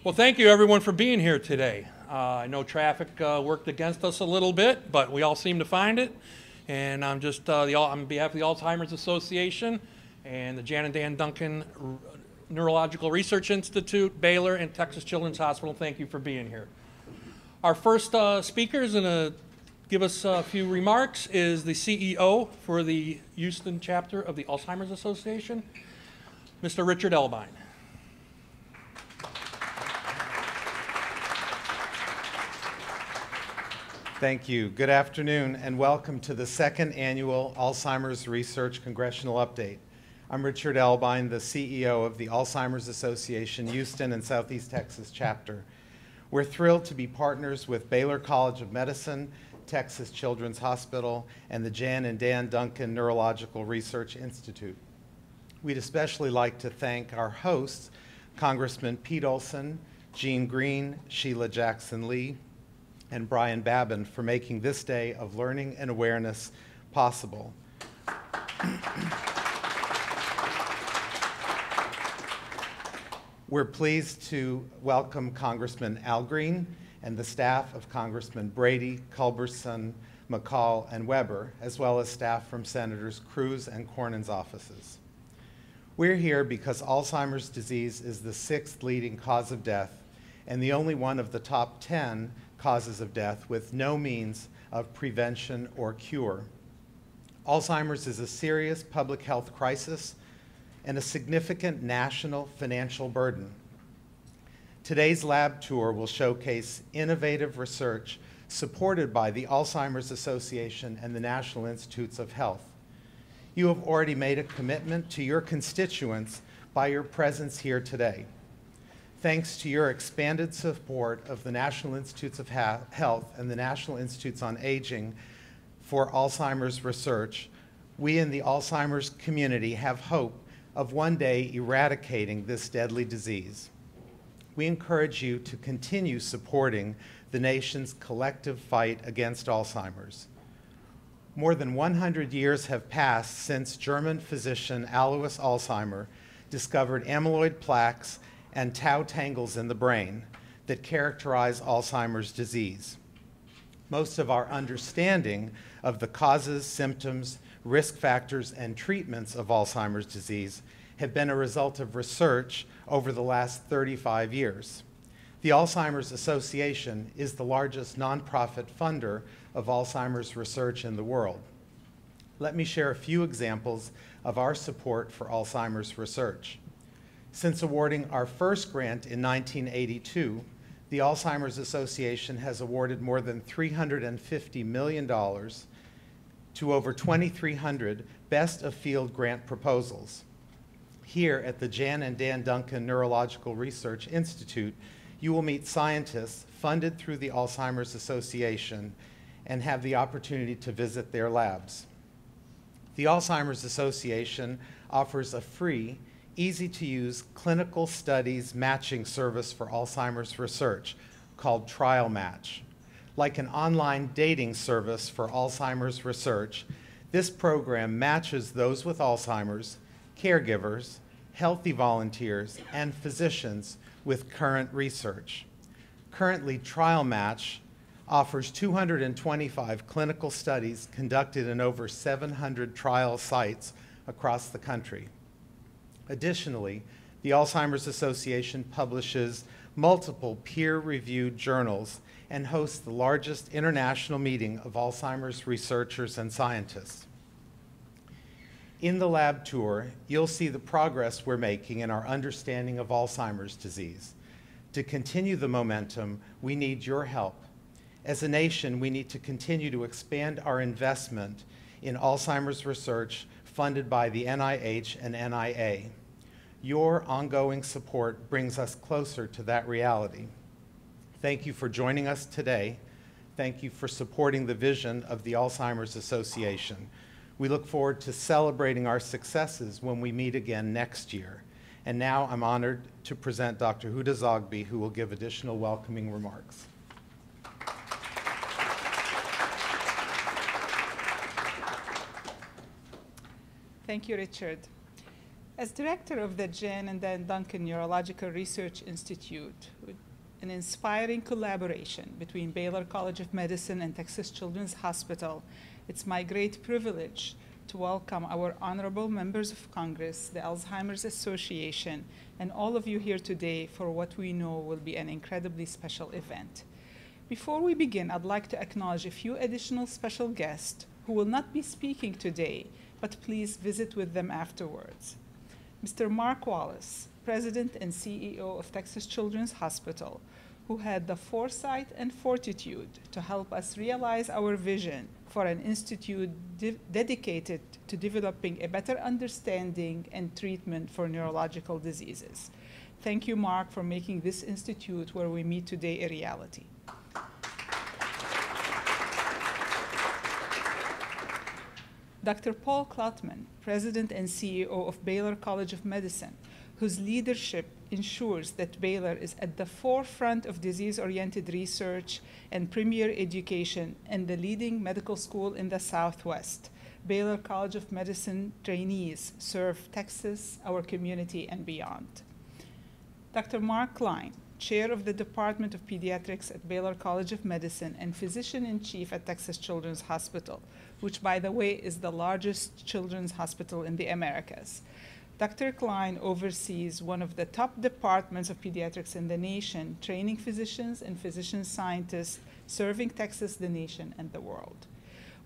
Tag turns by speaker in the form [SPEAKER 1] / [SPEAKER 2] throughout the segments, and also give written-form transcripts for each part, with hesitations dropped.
[SPEAKER 1] Well, thank you everyone for being here today. I know traffic worked against us a little bit, but we all seem to find it. And I'm just on behalf of the Alzheimer's Association and the Jan and Dan Duncan Neurological Research Institute, Baylor, and Texas Children's Hospital. Thank you for being here. Our first speaker is going to give us a few remarks is the CEO for the Houston chapter of the Alzheimer's Association, Mr. Richard Elbine.
[SPEAKER 2] Thank you. Good afternoon and welcome to the second annual Alzheimer's Research Congressional Update. I'm Richard Elbine, the CEO of the Alzheimer's Association Houston and Southeast Texas chapter. We're thrilled to be partners with Baylor College of Medicine, Texas Children's Hospital, and the Jan and Dan Duncan Neurological Research Institute. We'd especially like to thank our hosts, Congressman Pete Olson, Jean Green, Sheila Jackson Lee, and Brian Babin for making this day of learning and awareness possible. We're pleased to welcome Congressman Al Green and the staff of Congressman Brady, Culberson, McCall, and Weber, as well as staff from Senators Cruz and Cornyn's offices. We're here because Alzheimer's disease is the 6th leading cause of death and the only one of the top 10 causes of death with no means of prevention or cure. Alzheimer's is a serious public health crisis and a significant national financial burden. Today's lab tour will showcase innovative research supported by the Alzheimer's Association and the National Institutes of Health. You have already made a commitment to your constituents by your presence here today. Thanks to your expanded support of the National Institutes of Health and the National Institutes on Aging for Alzheimer's research, we in the Alzheimer's community have hope of one day eradicating this deadly disease. We encourage you to continue supporting the nation's collective fight against Alzheimer's. More than 100 years have passed since German physician Alois Alzheimer discovered amyloid plaques and tau tangles in the brain that characterize Alzheimer's disease. Most of our understanding of the causes, symptoms, risk factors, and treatments of Alzheimer's disease have been a result of research over the last 35 years. The Alzheimer's Association is the largest nonprofit funder of Alzheimer's research in the world. Let me share a few examples of our support for Alzheimer's research. Since awarding our first grant in 1982, the Alzheimer's Association has awarded more than $350 million to over 2,300 Best of Field grant proposals. Here at the Jan and Dan Duncan Neurological Research Institute, you will meet scientists funded through the Alzheimer's Association and have the opportunity to visit their labs. The Alzheimer's Association offers a free, easy-to-use clinical studies matching service for Alzheimer's research called Trial Match. Like an online dating service for Alzheimer's research, this program matches those with Alzheimer's, caregivers, healthy volunteers, and physicians with current research. Currently, Trial Match offers 225 clinical studies conducted in over 700 trial sites across the country. Additionally, the Alzheimer's Association publishes multiple peer-reviewed journals and hosts the largest international meeting of Alzheimer's researchers and scientists. In the lab tour, you'll see the progress we're making in our understanding of Alzheimer's disease. To continue the momentum, we need your help. As a nation, we need to continue to expand our investment in Alzheimer's research funded by the NIH and NIA. Your ongoing support brings us closer to that reality. Thank you for joining us today. Thank you for supporting the vision of the Alzheimer's Association. We look forward to celebrating our successes when we meet again next year. And now I'm honored to present Dr. Huda Zoghbi, who will give additional welcoming remarks.
[SPEAKER 3] Thank you, Richard. As director of the Jan and Dan Duncan Neurological Research Institute, with an inspiring collaboration between Baylor College of Medicine and Texas Children's Hospital, it's my great privilege to welcome our honorable members of Congress, the Alzheimer's Association, and all of you here today for what we know will be an incredibly special event. Before we begin, I'd like to acknowledge a few additional special guests who will not be speaking today, but please visit with them afterwards. Mr. Mark Wallace, President and CEO of Texas Children's Hospital, who had the foresight and fortitude to help us realize our vision for an institute dedicated to developing a better understanding and treatment for neurological diseases. Thank you, Mark, for making this institute where we meet today a reality. Dr. Paul Klotman, President and CEO of Baylor College of Medicine, whose leadership ensures that Baylor is at the forefront of disease-oriented research and premier education and the leading medical school in the Southwest. Baylor College of Medicine trainees serve Texas, our community, and beyond. Dr. Mark Klein, Chair of the Department of Pediatrics at Baylor College of Medicine and Physician-in-Chief at Texas Children's Hospital, which, by the way, is the largest children's hospital in the Americas. Dr. Klein oversees one of the top departments of pediatrics in the nation, training physicians and physician scientists, serving Texas, the nation, and the world.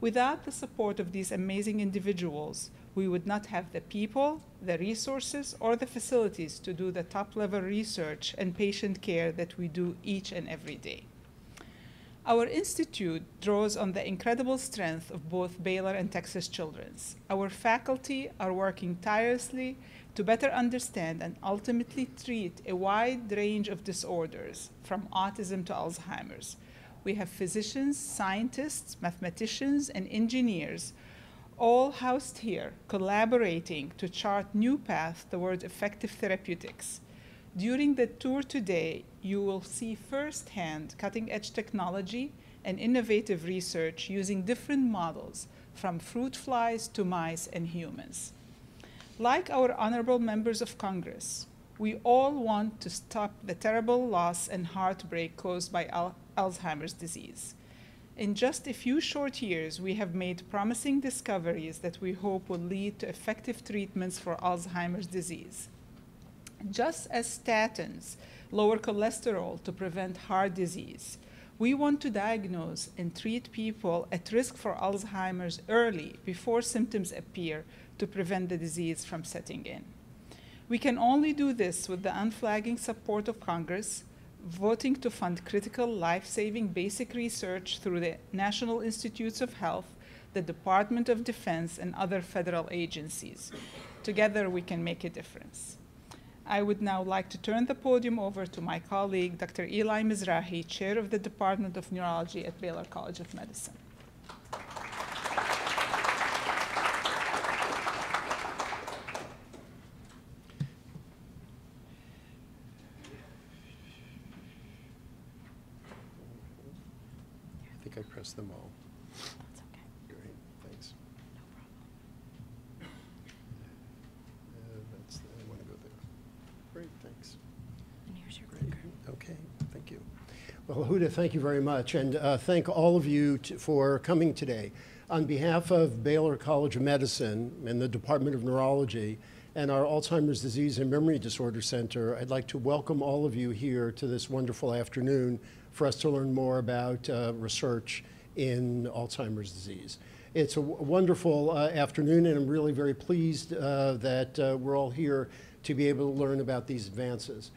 [SPEAKER 3] Without the support of these amazing individuals, we would not have the people, the resources, or the facilities to do the top-level research and patient care that we do each and every day. Our institute draws on the incredible strength of both Baylor and Texas Children's. Our faculty are working tirelessly to better understand and ultimately treat a wide range of disorders, from autism to Alzheimer's. We have physicians, scientists, mathematicians, and engineers all housed here, collaborating to chart new paths toward effective therapeutics. During the tour today, you will see firsthand cutting-edge technology and innovative research using different models, from fruit flies to mice and humans. Like our honorable members of Congress, we all want to stop the terrible loss and heartbreak caused by Alzheimer's disease. In just a few short years, we have made promising discoveries that we hope will lead to effective treatments for Alzheimer's disease. Just as statins lower cholesterol to prevent heart disease, we want to diagnose and treat people at risk for Alzheimer's early, before symptoms appear, to prevent the disease from setting in. We can only do this with the unflagging support of Congress, voting to fund critical life-saving basic research through the National Institutes of Health, the Department of Defense, and other federal agencies. Together, we can make a difference. I would now like to turn the podium over to my colleague, Dr. Eli Mizrahi, Chair of the Department of Neurology at Baylor College of Medicine.
[SPEAKER 4] I think I pressed them all.
[SPEAKER 5] That's okay.
[SPEAKER 4] Great, thanks.
[SPEAKER 5] No problem.
[SPEAKER 4] I want to go there. Great, thanks.
[SPEAKER 5] And here's your
[SPEAKER 4] Great.
[SPEAKER 5] clicker.
[SPEAKER 4] Okay, thank you. Well, Huda, thank you very much, and thank all of you for coming today. On behalf of Baylor College of Medicine and the Department of Neurology and our Alzheimer's Disease and Memory Disorder Center, I'd like to welcome all of you here to this wonderful afternoon for us to learn more about research in Alzheimer's disease. It's a wonderful afternoon, and I'm really very pleased that we're all here to be able to learn about these advances.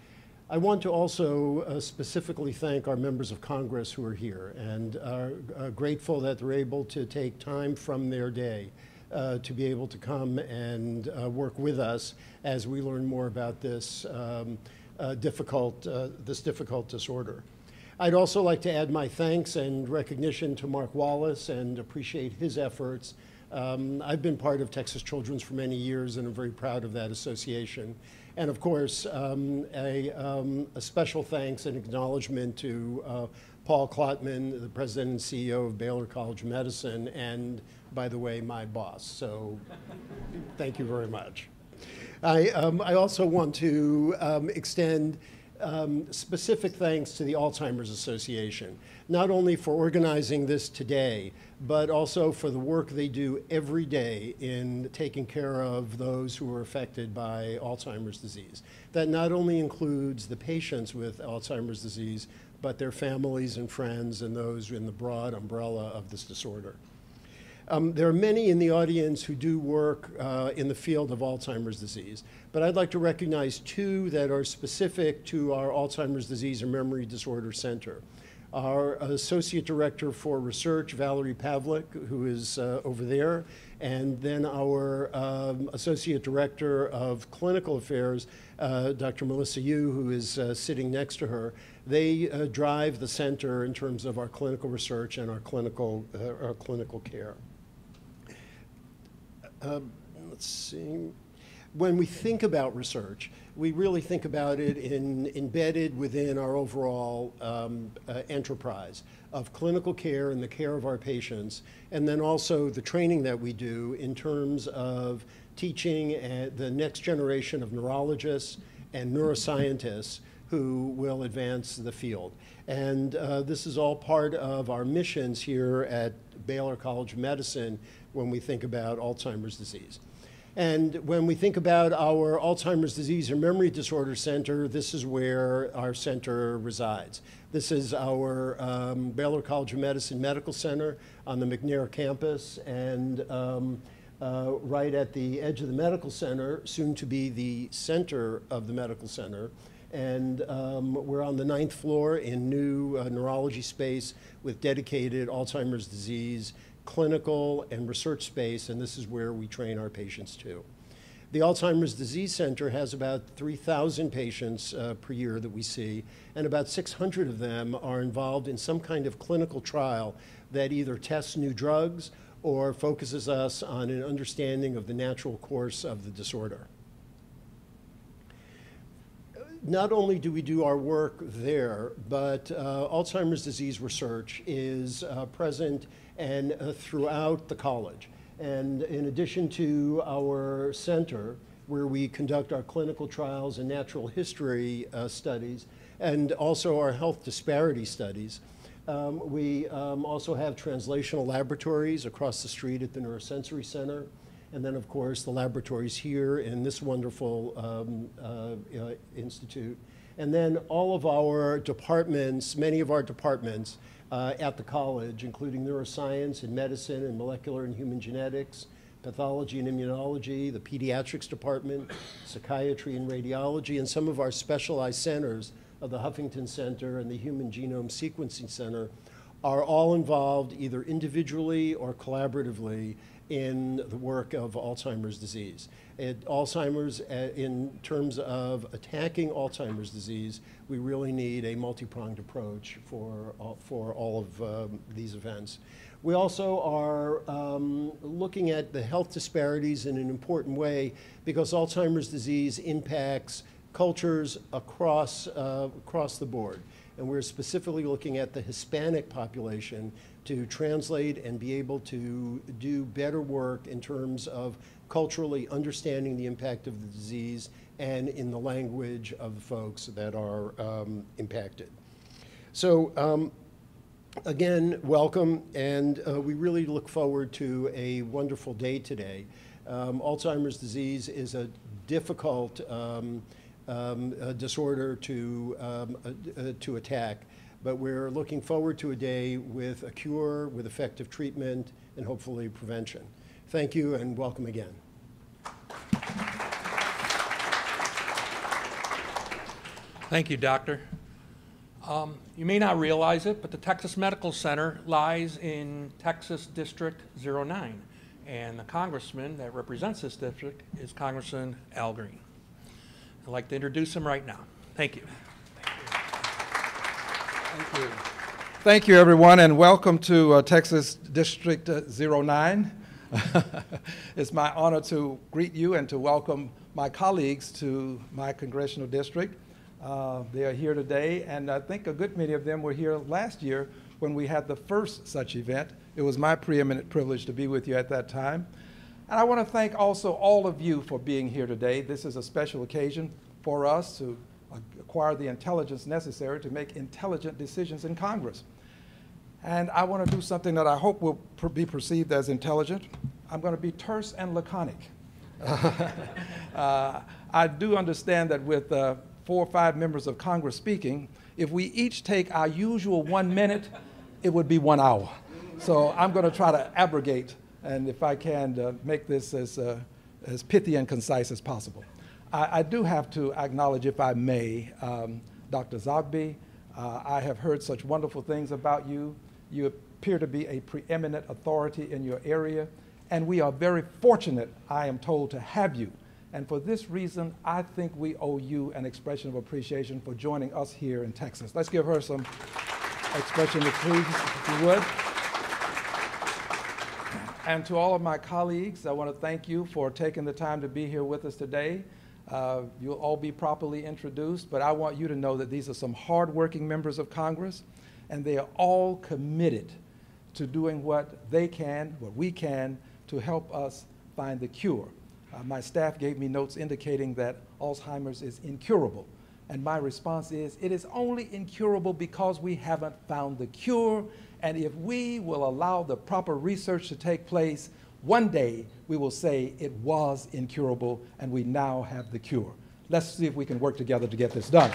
[SPEAKER 4] I want to also specifically thank our members of Congress who are here, and are grateful that they're able to take time from their day to be able to come and work with us as we learn more about this difficult disorder. I'd also like to add my thanks and recognition to Mark Wallace and appreciate his efforts. I've been part of Texas Children's for many years, and I'm very proud of that association. And of course, a special thanks and acknowledgement to Paul Klotman, the President and CEO of Baylor College of Medicine, and, by the way, my boss. So thank you very much. I also want to extend specific thanks to the Alzheimer's Association, not only for organizing this today, but also for the work they do every day in taking care of those who are affected by Alzheimer's disease. That not only includes the patients with Alzheimer's disease, but their families and friends and those in the broad umbrella of this disorder. There are many in the audience who do work in the field of Alzheimer's disease, but I'd like to recognize two that are specific to our Alzheimer's Disease and Memory Disorder Center. Our Associate Director for Research, Valerie Pavlik, who is over there, and then our Associate Director of Clinical Affairs, Dr. Melissa Yu, who is sitting next to her. They drive the center in terms of our clinical research and our clinical care. Let's see. When we think about research, we really think about it embedded within our overall enterprise of clinical care and the care of our patients, and then also the training that we do in terms of teaching the next generation of neurologists and neuroscientists who will advance the field. And this is all part of our missions here at Baylor College of Medicine when we think about Alzheimer's disease. And when we think about our Alzheimer's Disease and Memory Disorder Center, this is where our center resides. This is our Baylor College of Medicine Medical Center on the McNair campus, and right at the edge of the medical center, soon to be the center of the medical center. And we're on the 9th floor in new neurology space with dedicated Alzheimer's disease clinical and research space, and this is where we train our patients too. The Alzheimer's Disease Center has about 3,000 patients per year that we see, and about 600 of them are involved in some kind of clinical trial that either tests new drugs or focuses us on an understanding of the natural course of the disorder. Not only do we do our work there, but Alzheimer's disease research is present and throughout the college. And in addition to our center, where we conduct our clinical trials and natural history studies, and also our health disparity studies, we also have translational laboratories across the street at the Neurosensory Center. And then, of course, the laboratories here in this wonderful institute. And then all of our departments, many of our departments at the college, including neuroscience and medicine and molecular and human genetics, pathology and immunology, the pediatrics department, psychiatry and radiology, and some of our specialized centers of the Huffington Center and the Human Genome Sequencing Center are all involved either individually or collaboratively in the work of Alzheimer's disease. Alzheimer's, in terms of attacking Alzheimer's disease, we really need a multi-pronged approach for all of these events. We also are looking at the health disparities in an important way because Alzheimer's disease impacts cultures across the board. And we're specifically looking at the Hispanic population to translate and be able to do better work in terms of culturally understanding the impact of the disease and in the language of the folks that are impacted. So again, welcome, and we really look forward to a wonderful day today. Alzheimer's disease is a difficult disorder to attack, but we're looking forward to a day with a cure, with effective treatment, and hopefully prevention. Thank you, and welcome again.
[SPEAKER 1] Thank you, Doctor. You may not realize it, but the Texas Medical Center lies in Texas District 09, and the congressman that represents this district is Congressman Al Green. I'd like to introduce him right now. Thank you.
[SPEAKER 6] Thank you. Thank you, everyone, and welcome to Texas District 09. It's my honor to greet you and to welcome my colleagues to my congressional district. They are here today, and I think a good many of them were here last year when we had the first such event. It was my preeminent privilege to be with you at that time. And I want to thank also all of you for being here today. This is a special occasion for us to acquire the intelligence necessary to make intelligent decisions in Congress. And I want to do something that I hope will be perceived as intelligent. I'm going to be terse and laconic. I do understand that with 4 or 5 members of Congress speaking, if we each take our usual 1 minute, it would be 1 hour. So I'm going to try to abrogate, and if I can, make this as pithy and concise as possible. I do have to acknowledge, if I may, Dr. Zogby. I have heard such wonderful things about you. You appear to be a preeminent authority in your area, and we are very fortunate, I am told, to have you. And for this reason, I think we owe you an expression of appreciation for joining us here in Texas. Let's give her some expression of please, if you would. And to all of my colleagues, I want to thank you for taking the time to be here with us today. You'll all be properly introduced, but I want you to know that these are some hardworking members of Congress, and they are all committed to doing what they can, what we can, to help us find the cure. My staff gave me notes indicating that Alzheimer's is incurable. And my response is, it is only incurable because we haven't found the cure. And if we will allow the proper research to take place, one day we will say it was incurable and we now have the cure. Let's see if we can work together to get this done.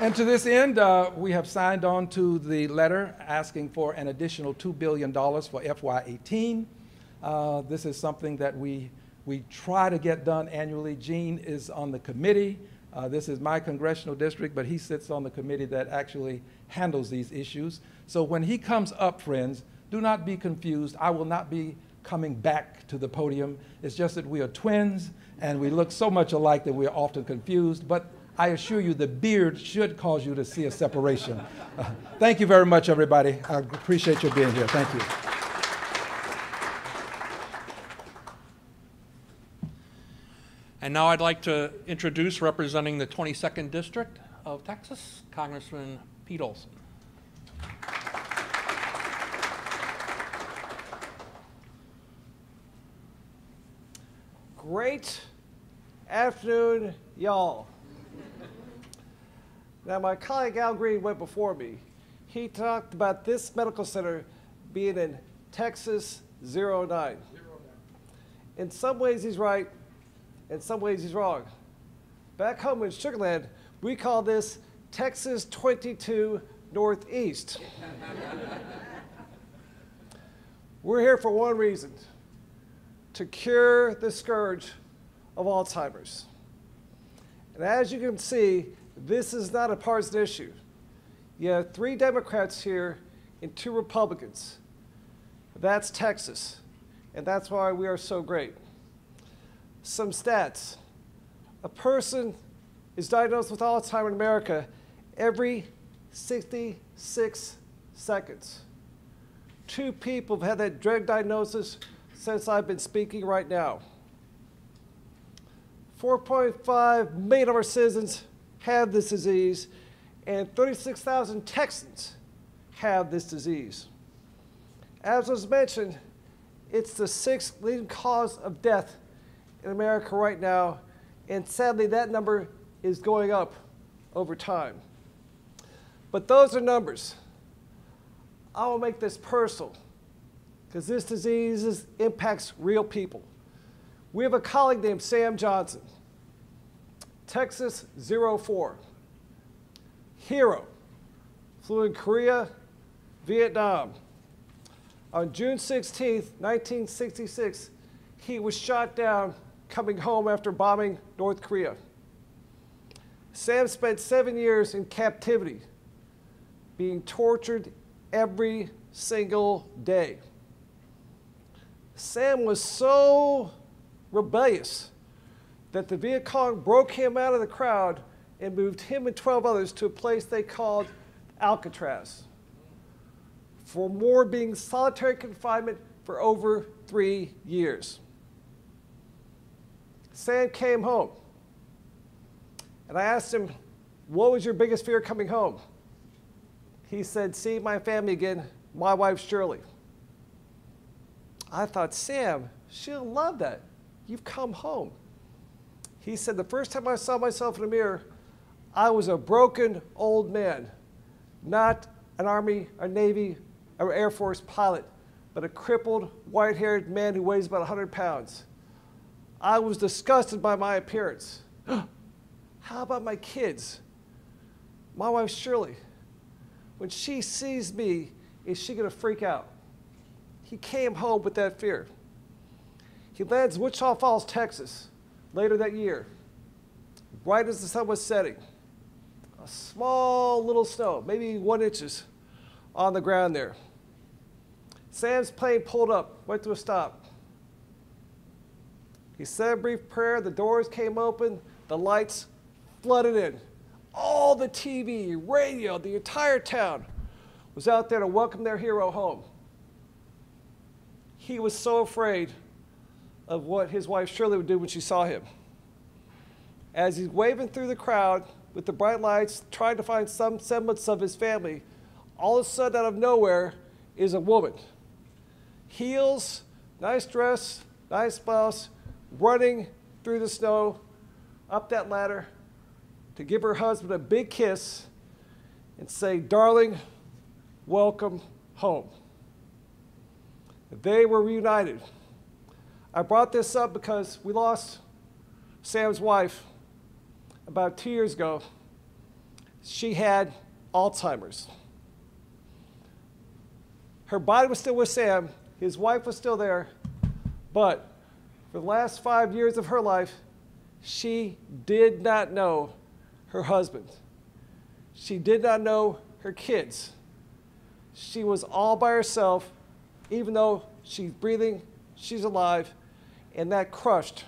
[SPEAKER 6] And to this end, we have signed on to the letter asking for an additional $2 billion for FY18. This is something that we try to get done annually. Gene is on the committee. This is my congressional district, but he sits on the committee that actually handles these issues. So when he comes up, friends, do not be confused. I will not be coming back to the podium. It's just that we are twins, and we look so much alike that we are often confused. But I assure you the beard should cause you to see a separation. Thank you very much, everybody. I appreciate your being here. Thank you.
[SPEAKER 1] And now I'd like to introduce, representing the 22nd District of Texas, Congressman Pete Olson.
[SPEAKER 7] Great afternoon, y'all. Now, my colleague Al Green went before me. He talked about this medical center being in Texas 09. In some ways, he's right. In some ways, he's wrong. Back home in Sugar Land, we call this Texas 22 Northeast. We're here for one reason: to cure the scourge of Alzheimer's. And as you can see, this is not a partisan issue. You have 3 Democrats here and 2 Republicans. That's Texas, and that's why we are so great. Some stats. A person is diagnosed with Alzheimer's in America every 66 seconds. 2 people have had that drug diagnosis since I've been speaking right now. 4.5 million of our citizens have this disease, and 36,000 Texans have this disease. As was mentioned, it's the 6th leading cause of death in America right now, and sadly that number is going up over time. But those are numbers. I will make this personal, because this disease impacts real people. We have a colleague named Sam Johnson, Texas 04. Hero, flew in Korea, Vietnam. On June 16, 1966, he was shot down coming home after bombing North Korea. Sam spent 7 years in captivity, being tortured every single day. Sam was so rebellious that the Viet Cong broke him out of the crowd and moved him and 12 others to a place they called Alcatraz, for more being solitary confinement for over 3 years. Sam came home, and I asked him, what was your biggest fear coming home? He said, seeing my family again, my wife Shirley. I thought, Sam, she'll love that. You've come home. He said, the first time I saw myself in the mirror, I was a broken old man, not an Army, a Navy, or Air Force pilot, but a crippled, white-haired man who weighs about 100 pounds. I was disgusted by my appearance. How about my kids? My wife, Shirley, when she sees me, is she going to freak out? He came home with that fear. He lands in Wichita Falls, Texas, later that year, right as the sun was setting. A small little snow, maybe 1 inch on the ground there. Sam's plane pulled up, went to a stop. He said a brief prayer, the doors came open, the lights flooded in. All the TV, radio, the entire town was out there to welcome their hero home. He was so afraid of what his wife Shirley would do when she saw him. As he's waving through the crowd with the bright lights, trying to find some semblance of his family, all of a sudden out of nowhere is a woman. Heels, nice dress, nice blouse, running through the snow up that ladder to give her husband a big kiss and say, darling, welcome home. They were reunited. I brought this up because we lost Sam's wife about 2 years ago. She had Alzheimer's. Her body was still with Sam. His wife was still there. But for the last 5 years of her life, she did not know her husband. She did not know her kids. She was all by herself, even though she's breathing, she's alive, and that crushed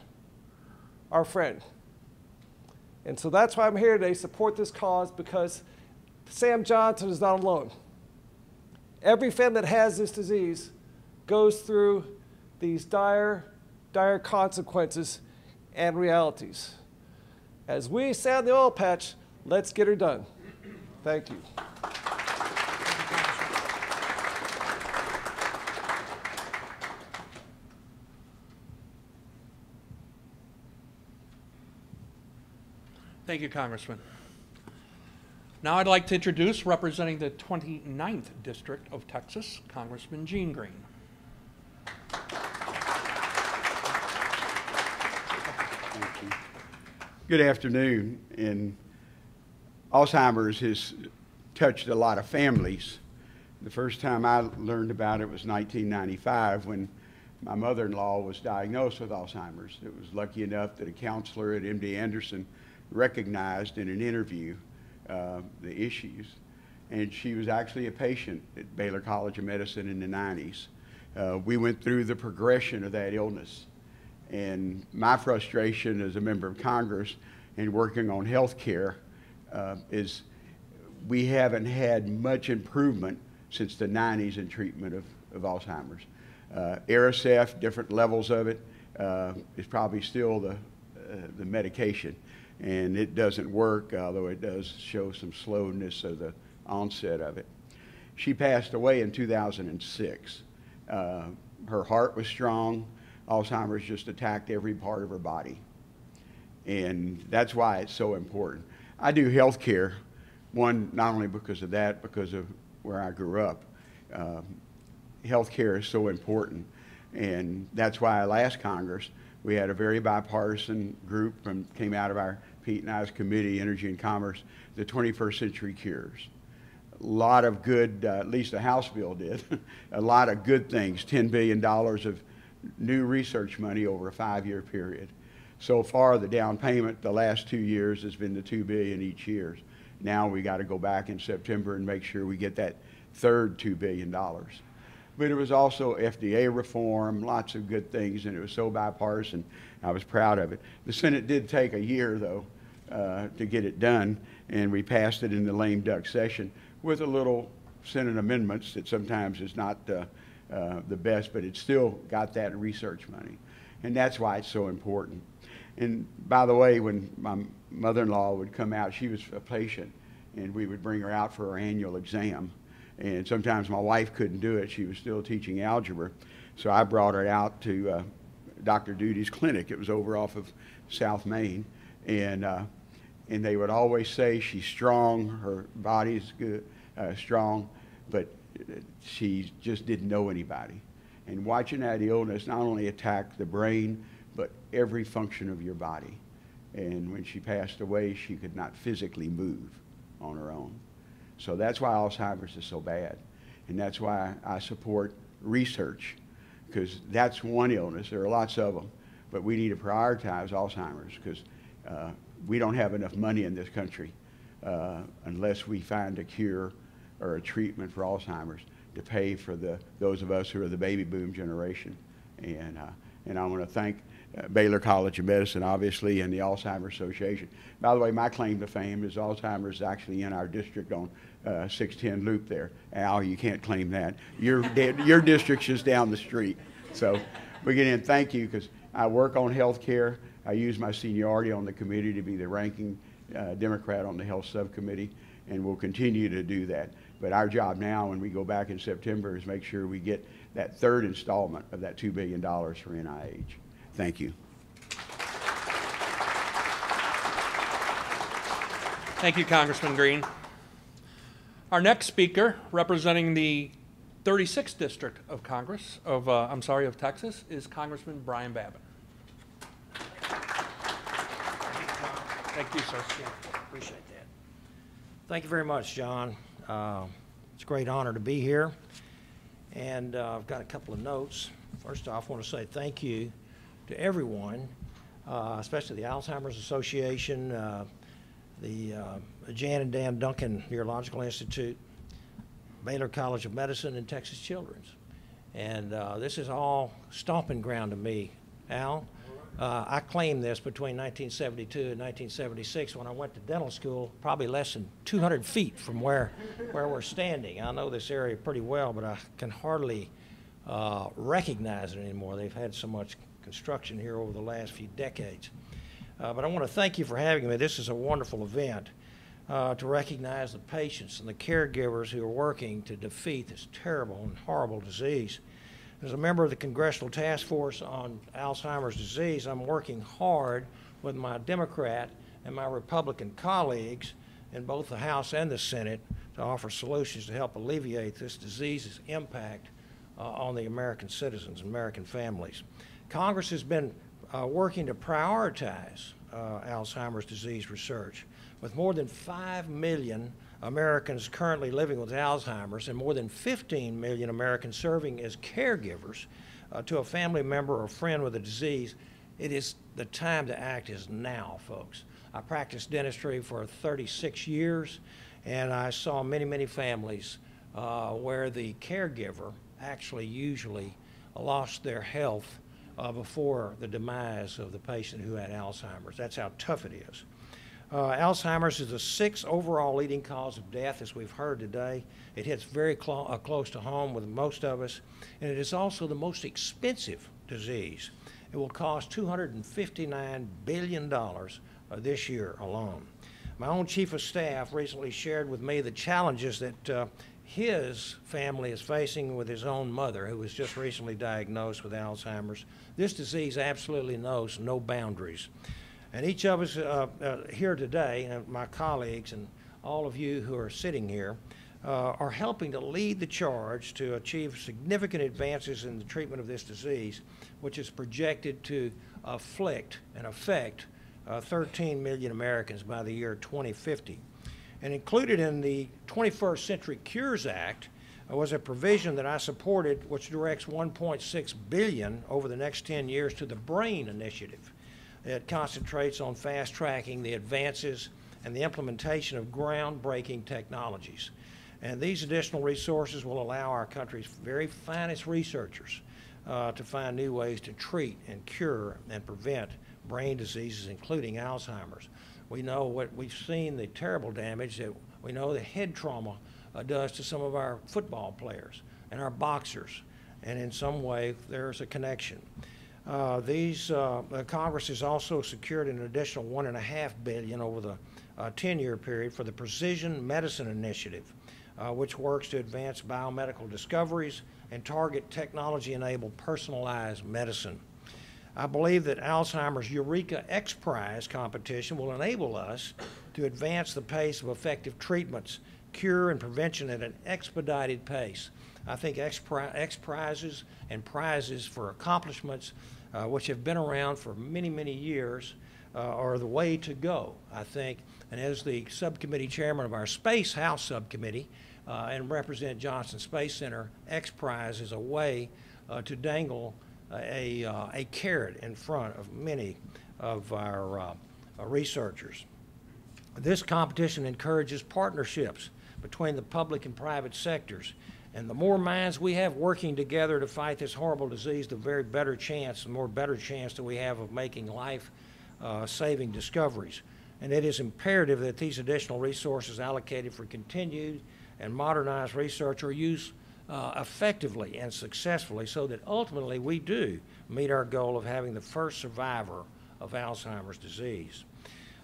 [SPEAKER 7] our friend. And so that's why I'm here today, support this cause, because Sam Johnson is not alone. Every family that has this disease goes through these dire, dire consequences and realities. As we sound the oil patch, let's get her done. Thank you.
[SPEAKER 1] Thank you, Congressman. Now I'd like to introduce, representing the 29th District of Texas, Congressman Gene Green.
[SPEAKER 8] Good afternoon. And Alzheimer's has touched a lot of families. The first time I learned about it was 1995 when my mother-in-law was diagnosed with Alzheimer's. It was lucky enough that a counselor at MD Anderson recognized in an interview the issues. And she was actually a patient at Baylor College of Medicine in the 90s. We went through the progression of that illness. And my frustration as a member of Congress and working on health care is we haven't had much improvement since the 90s in treatment of Alzheimer's. Aricept, different levels of it, is probably still the medication. And it doesn't work, although it does show some slowness of the onset of it. She passed away in 2006. Her heart was strong. Alzheimer's just attacked every part of her body. And that's why it's so important. I do health care, one, not only because of that, because of where I grew up. Health care is so important. And that's why last Congress, we had a very bipartisan group came out of our Pete and I's committee, Energy and Commerce, the 21st Century Cures. A lot of good, at least the House bill did, a lot of good things, $10 billion of new research money over a 5-year period. So far, the down payment the last 2 years has been the $2 billion each year. Now we got to go back in September and make sure we get that third $2 billion. But it was also FDA reform, lots of good things, and it was so bipartisan. I was proud of it. The Senate did take a year, though, to get it done, and we passed it in the lame duck session with a little Senate amendments that sometimes is not the best, but it still got that research money. And that's why it's so important. And by the way, when my mother-in-law would come out, she was a patient, and we would bring her out for her annual exam. And sometimes my wife couldn't do it. She was still teaching algebra. So I brought her out to Dr. Duty's clinic. It was over off of South Main, and they would always say she's strong, her body's good, strong, but she just didn't know anybody. And watching that illness not only attack the brain, but every function of your body. And when she passed away, she could not physically move on her own. So that's why Alzheimer's is so bad. And that's why I support research, because that's one illness. There are lots of them, but we need to prioritize Alzheimer's, because we don't have enough money in this country unless we find a cure or a treatment for Alzheimer's to pay for those of us who are the baby boom generation. And I want to thank Baylor College of Medicine, obviously, and the Alzheimer's Association. By the way, my claim to fame is Alzheimer's is actually in our district on 610 Loop there. Al, you can't claim that. Your district's just down the street. So again, thank you, because I work on health care. I use my seniority on the committee to be the ranking Democrat on the health subcommittee, and we'll continue to do that. But our job now, when we go back in September, is make sure we get that third installment of that $2 billion for NIH. Thank you.
[SPEAKER 1] Thank you, Congressman Green. Our next speaker, representing the 36th District of Congress, of Texas, is Congressman Brian Babin. Thank you, sir.
[SPEAKER 9] Yeah, appreciate that. Thank you very much, John. It's a great honor to be here. And I've got a couple of notes. First off, I want to say thank you to everyone, especially the Alzheimer's Association, the Jan and Dan Duncan Neurological Institute, Baylor College of Medicine, and Texas Children's. And this is all stomping ground to me, Al. I claimed this between 1972 and 1976 when I went to dental school, probably less than 200 feet from where we're standing. I know this area pretty well, but I can hardly recognize it anymore. They've had so much construction here over the last few decades. But I want to thank you for having me. This is a wonderful event to recognize the patients and the caregivers who are working to defeat this terrible and horrible disease. As a member of the Congressional Task Force on Alzheimer's disease, I'm working hard with my Democrat and my Republican colleagues in both the House and the Senate to offer solutions to help alleviate this disease's impact on the American citizens and American families. Congress has been working to prioritize Alzheimer's disease research, with more than 5 million Americans currently living with Alzheimer's and more than 15 million Americans serving as caregivers to a family member or friend with a disease. It is the time to act is now, folks. I practiced dentistry for 36 years, and I saw many, many families where the caregiver actually usually lost their health before the demise of the patient who had Alzheimer's. That's how tough it is. Alzheimer's is the 6th overall leading cause of death, as we've heard today. It hits very close to home with most of us, and it is also the most expensive disease. It will cost $259 billion this year alone. My own chief of staff recently shared with me the challenges that his family is facing with his own mother, who was just recently diagnosed with Alzheimer's. This disease absolutely knows no boundaries. And each of us here today, my colleagues and all of you who are sitting here, are helping to lead the charge to achieve significant advances in the treatment of this disease, which is projected to affect 13 million Americans by the year 2050. And included in the 21st Century Cures Act was a provision that I supported, which directs $1.6 billion over the next 10 years to the BRAIN initiative. It concentrates on fast-tracking the advances and the implementation of groundbreaking technologies. And these additional resources will allow our country's very finest researchers to find new ways to treat and cure and prevent brain diseases, including Alzheimer's. We know what we've seen, the terrible damage that we know the head trauma does to some of our football players and our boxers, and in some way there's a connection. Congress has also secured an additional $1.5 billion over the 10-year period for the Precision Medicine Initiative, which works to advance biomedical discoveries and target technology-enabled personalized medicine. I believe that Alzheimer's Eureka X Prize competition will enable us to advance the pace of effective treatments, cure, and prevention at an expedited pace. I think X Prizes and prizes for accomplishments which have been around for many, many years are the way to go, I think. And as the subcommittee chairman of our Space House subcommittee and represent Johnson Space Center, X Prize is a way to dangle a carrot in front of many of our researchers. This competition encourages partnerships between the public and private sectors. And the more minds we have working together to fight this horrible disease, the more better chance that we have of making life-saving discoveries. And it is imperative that these additional resources allocated for continued and modernized research are used effectively and successfully so that ultimately we do meet our goal of having the first survivor of Alzheimer's disease.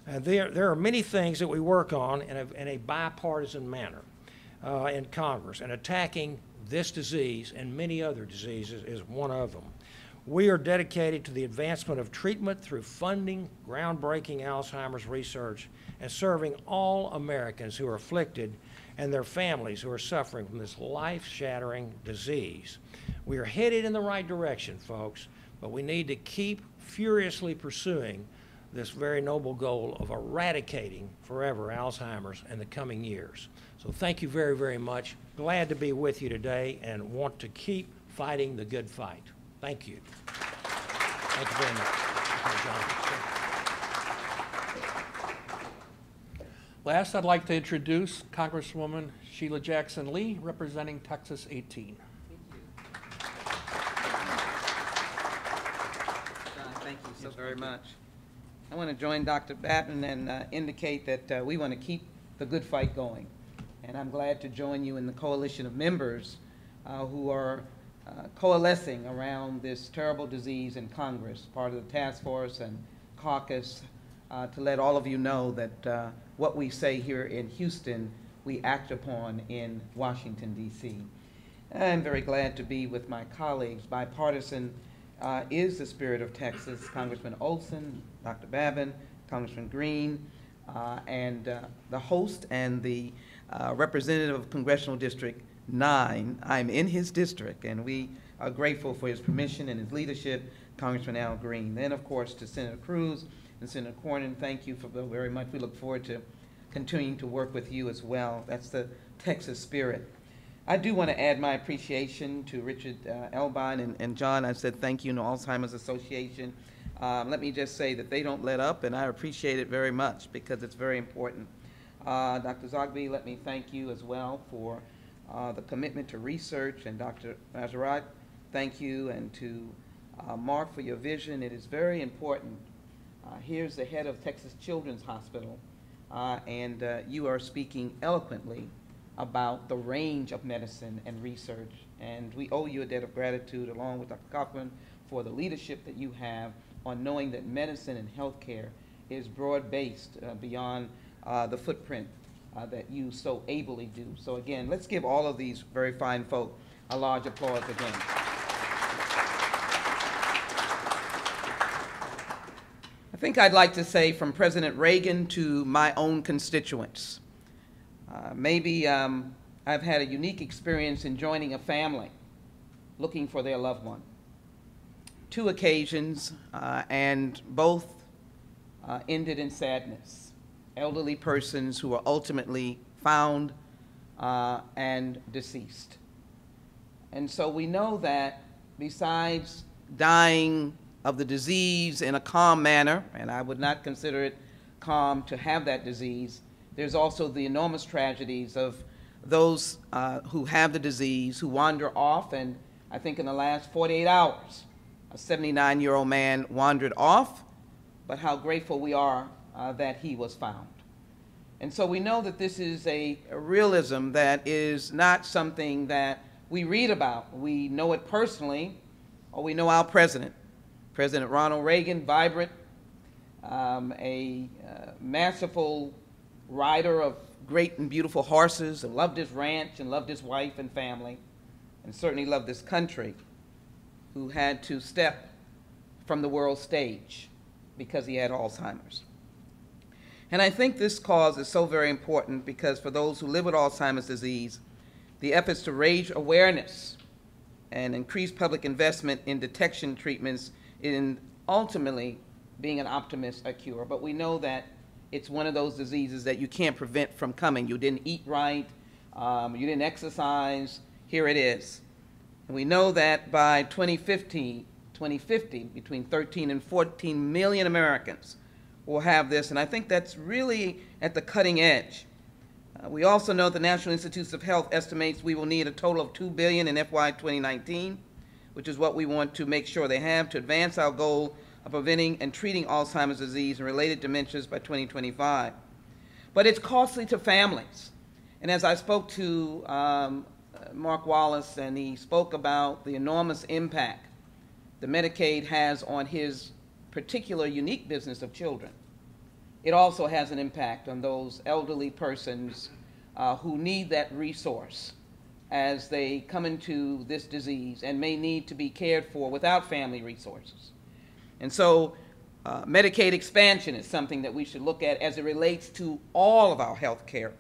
[SPEAKER 9] There are many things that we work on in a bipartisan manner in Congress, and attacking this disease and many other diseases is one of them. We are dedicated to the advancement of treatment through funding groundbreaking Alzheimer's research and serving all Americans who are afflicted and their families who are suffering from this life-shattering disease. We are headed in the right direction, folks, but we need to keep furiously pursuing this very noble goal of eradicating forever Alzheimer's in the coming years. So thank you very, very much. Glad to be with you today and want to keep fighting the good fight. Thank you. Thank you very much.
[SPEAKER 1] Last, I'd like to introduce Congresswoman Sheila Jackson Lee, representing Texas 18.
[SPEAKER 10] John, thank you so very much. I want to join Dr. Babin and indicate that we want to keep the good fight going. And I'm glad to join you in the coalition of members who are coalescing around this terrible disease in Congress, part of the task force and caucus, to let all of you know that what we say here in Houston, we act upon in Washington, D.C. I'm very glad to be with my colleagues. Bipartisan is the spirit of Texas. Congressman Olson, Dr. Babin, Congressman Green, and the host and the representative of Congressional District 9. I'm in his district, and we are grateful for his permission and his leadership, Congressman Al Green. Then, of course, to Senator Cruz and Senator Cornyn, thank you very much. We look forward to continuing to work with you as well. That's the Texas spirit. I do want to add my appreciation to Richard Elbine and John. I said thank you to Alzheimer's Association. Let me just say that they don't let up, and I appreciate it very much because it's very important. Dr. Zogby, let me thank you as well for the commitment to research, and Dr. Mazarat, thank you, and to Mark for your vision. It is very important. Here's the head of Texas Children's Hospital, and you are speaking eloquently about the range of medicine and research, and we owe you a debt of gratitude along with Dr. Kaufman for the leadership that you have on knowing that medicine and healthcare is broad-based beyond the footprint that you so ably do. So again, let's give all of these very fine folk a large applause again. I think I'd like to say from President Reagan to my own constituents, maybe I've had a unique experience in joining a family looking for their loved one. 2 occasions, and both ended in sadness. Elderly persons who were ultimately found and deceased. And so we know that besides dying of the disease in a calm manner, and I would not consider it calm to have that disease, there's also the enormous tragedies of those who have the disease, who wander off, and I think in the last 48 hours, a 79-year-old man wandered off, but how grateful we are that he was found. And so we know that this is a realism that is not something that we read about. We know it personally, or we know our president, President Ronald Reagan, vibrant, a masterful writer of great and beautiful horses and loved his ranch and loved his wife and family and certainly loved this country, who had to step from the world stage because he had Alzheimer's. And I think this cause is so very important because for those who live with Alzheimer's disease, the efforts to raise awareness and increase public investment in detection treatments in ultimately being an optimist, a cure. But we know that it's one of those diseases that you can't prevent from coming. You didn't eat right, you didn't exercise, here it is. And we know that by 2050, between 13 and 14 million Americans will have this, and I think that's really at the cutting edge. We also know the National Institutes of Health estimates we will need a total of $2 billion in FY 2019, which is what we want to make sure they have to advance our goal of preventing and treating Alzheimer's disease and related dementias by 2025. But it's costly to families. And as I spoke to Mark Wallace, and he spoke about the enormous impact the Medicaid has on his particular unique business of children, it also has an impact on those elderly persons who need that resource as they come into this disease and may need to be cared for without family resources. And so Medicaid expansion is something that we should look at as it relates to all of our health care,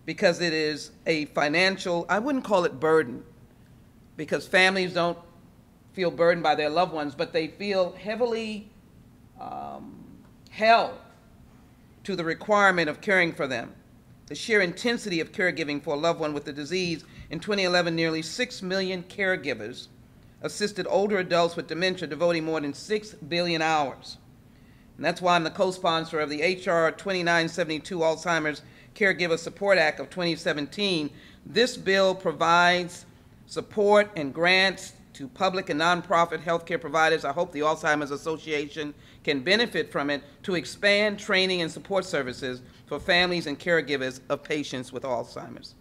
[SPEAKER 10] because it is a financial, I wouldn't call it burden, because families don't feel burdened by their loved ones, but they feel heavily held to the requirement of caring for them. The sheer intensity of caregiving for a loved one with the disease. In 2011, nearly 6 million caregivers assisted older adults with dementia, devoting more than 6 billion hours. And that's why I'm the co-sponsor of the HR 2972 Alzheimer's Caregiver Support Act of 2017. This bill provides support and grants to public and nonprofit healthcare providers. I hope the Alzheimer's Association can benefit from it to expand training and support services for families and caregivers of patients with Alzheimer's.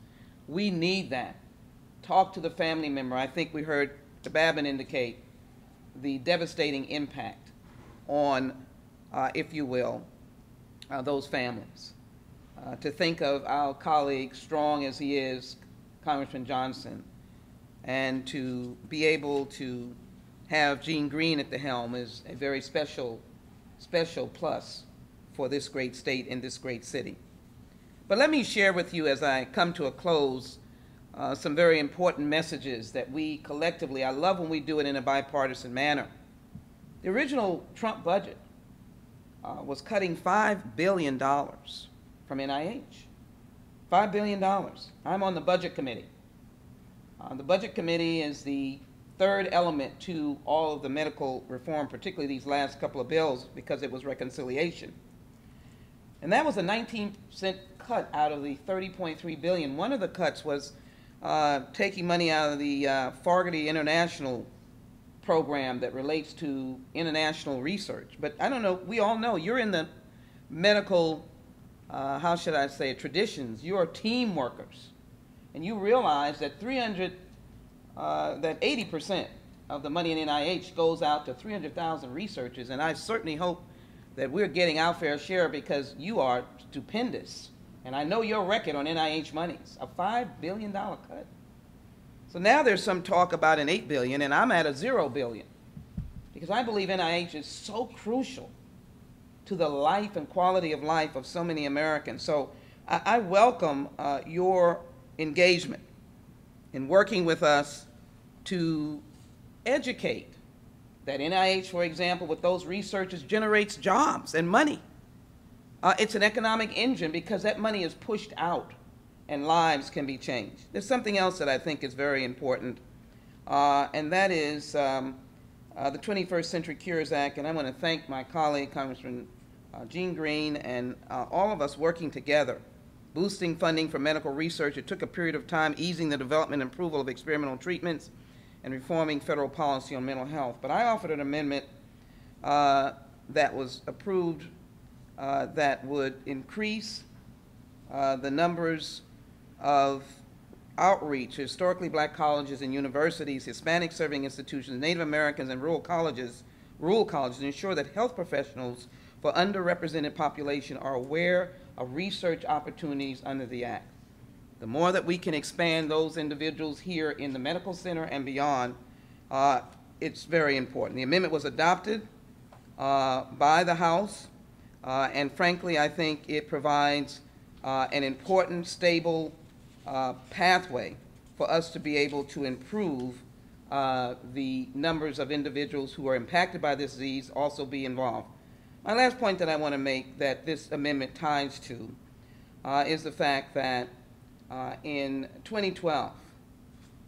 [SPEAKER 10] We need that. Talk to the family member. I think we heard Dr. Babin indicate the devastating impact on, if you will, those families. To think of our colleague, strong as he is, Congressman Johnson, and to be able to have Gene Green at the helm is a very special plus for this great state and this great city. But let me share with you as I come to a close some very important messages that we collectively, I love when we do it in a bipartisan manner. The original Trump budget was cutting $5 billion from NIH. $5 billion. I'm on the Budget Committee. The Budget Committee is the third element to all of the medical reform, particularly these last couple of bills, because it was reconciliation. And that was a 19% cut out of the $30.3 billion. One of the cuts was taking money out of the Fogarty International program that relates to international research. But I don't know, we all know you're in the medical, how should I say, traditions. You are team workers. And you realize that 80% of the money in NIH goes out to 300,000 researchers, and I certainly hope that we're getting our fair share because you are stupendous. And I know your record on NIH monies, a $5 billion cut. So now there's some talk about an $8 billion, and I'm at a $0 billion, because I believe NIH is so crucial to the life and quality of life of so many Americans. So I welcome your engagement in working with us to educate that NIH, for example, with those researchers, generates jobs and money. It's an economic engine because that money is pushed out and lives can be changed. There's something else that I think is very important, and that is the 21st Century Cures Act, and I want to thank my colleague, Congressman Gene Green, and all of us working together, boosting funding for medical research. It took a period of time, easing the development and approval of experimental treatments and reforming federal policy on mental health. But I offered an amendment that was approved that would increase the numbers of outreach, historically black colleges and universities, Hispanic serving institutions, Native Americans, and rural colleges, to ensure that health professionals for underrepresented population are aware of research opportunities under the Act. The more that we can expand those individuals here in the medical center and beyond, it's very important. The amendment was adopted by the House, and frankly, I think it provides an important, stable pathway for us to be able to improve the numbers of individuals who are impacted by this disease, also be involved. My last point that I want to make that this amendment ties to is the fact that in 2012,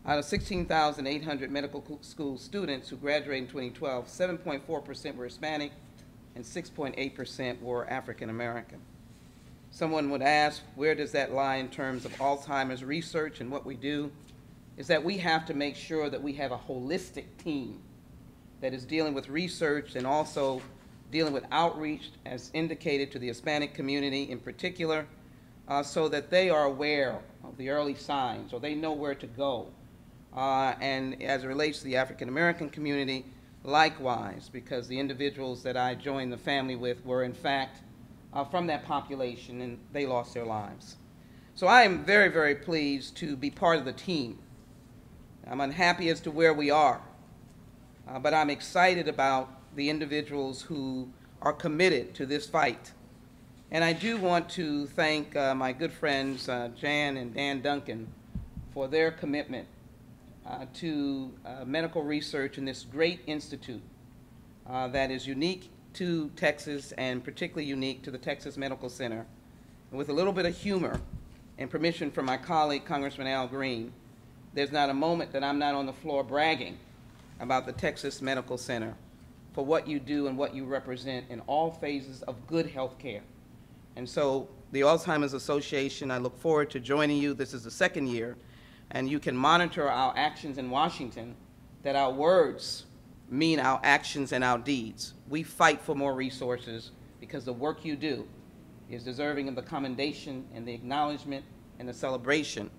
[SPEAKER 10] out of 16,800 medical school students who graduated in 2012, 7.4% were Hispanic and 6.8% were African American. Someone would ask, where does that lie in terms of Alzheimer's research and what we do? Is that we have to make sure that we have a holistic team that is dealing with research and also dealing with outreach, as indicated, to the Hispanic community in particular, so that they are aware of the early signs, or they know where to go. And as it relates to the African American community, likewise, because the individuals that I joined the family with were in fact from that population, and they lost their lives. So I am very, very pleased to be part of the team. I'm unhappy as to where we are, but I'm excited about the individuals who are committed to this fight. And I do want to thank my good friends Jan and Dan Duncan for their commitment to medical research in this great institute that is unique to Texas and particularly unique to the Texas Medical Center. And with a little bit of humor and permission from my colleague, Congressman Al Green, there's not a moment that I'm not on the floor bragging about the Texas Medical Center for what you do and what you represent in all phases of good health care. And so the Alzheimer's Association, I look forward to joining you. This is the second year, and you can monitor our actions in Washington, that our words mean our actions and our deeds. We fight for more resources because the work you do is deserving of the commendation and the acknowledgement and the celebration,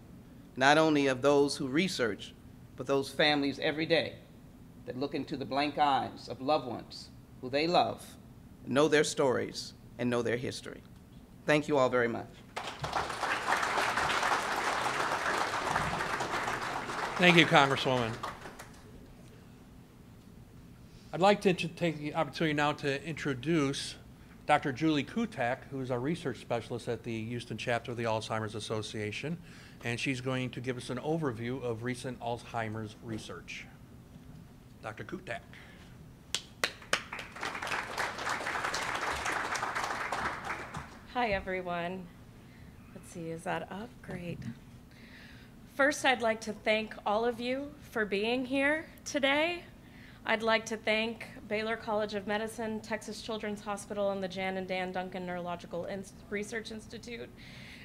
[SPEAKER 10] not only of those who research, but those families every day that look into the blank eyes of loved ones who they love, know their stories, and know their history. Thank you all very much.
[SPEAKER 1] Thank you, Congresswoman. I'd like to take the opportunity now to introduce Dr. Julie Kutak, who is our research specialist at the Houston chapter of the Alzheimer's Association, and she's going to give us an overview of recent Alzheimer's research. Dr. Kutak.
[SPEAKER 11] Hi, everyone. Let's see, is that up? Great. First, I'd like to thank all of you for being here today. I'd like to thank Baylor College of Medicine, Texas Children's Hospital, and the Jan and Dan Duncan Neurological Research Institute.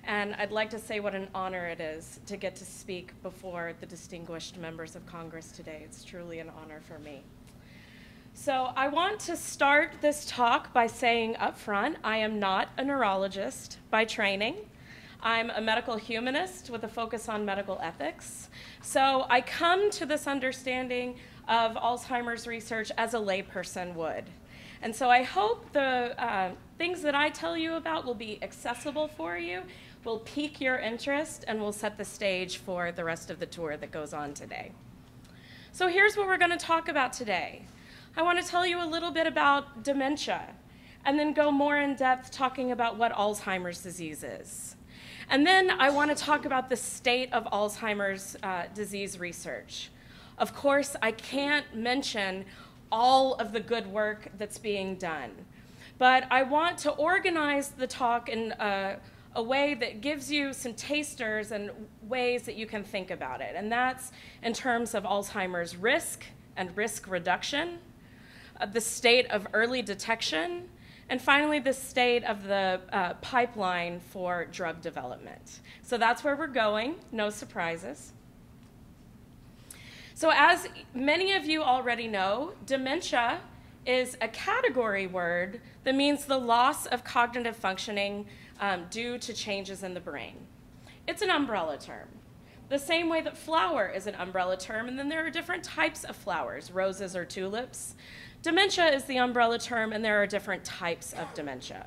[SPEAKER 11] And I'd like to say what an honor it is to get to speak before the distinguished members of Congress today. It's truly an honor for me. So I want to start this talk by saying up front, I am not a neurologist by training. I'm a medical humanist with a focus on medical ethics. So I come to this understanding of Alzheimer's research as a layperson would. And so I hope the things that I tell you about will be accessible for you, will pique your interest, and will set the stage for the rest of the tour that goes on today. So here's what we're going to talk about today. I want to tell you a little bit about dementia, and then go more in depth talking about what Alzheimer's disease is. And then I want to talk about the state of Alzheimer's disease research. Of course, I can't mention all of the good work that's being done, but I want to organize the talk in a way that gives you some tasters and ways that you can think about it. And that's in terms of Alzheimer's risk and risk reduction, the state of early detection, and finally the state of the pipeline for drug development. So that's where we're going, no surprises. So as many of you already know, dementia is a category word that means the loss of cognitive functioning due to changes in the brain. It's an umbrella term. The same way that flower is an umbrella term, and then there are different types of flowers, roses or tulips. Dementia is the umbrella term, and there are different types of dementia.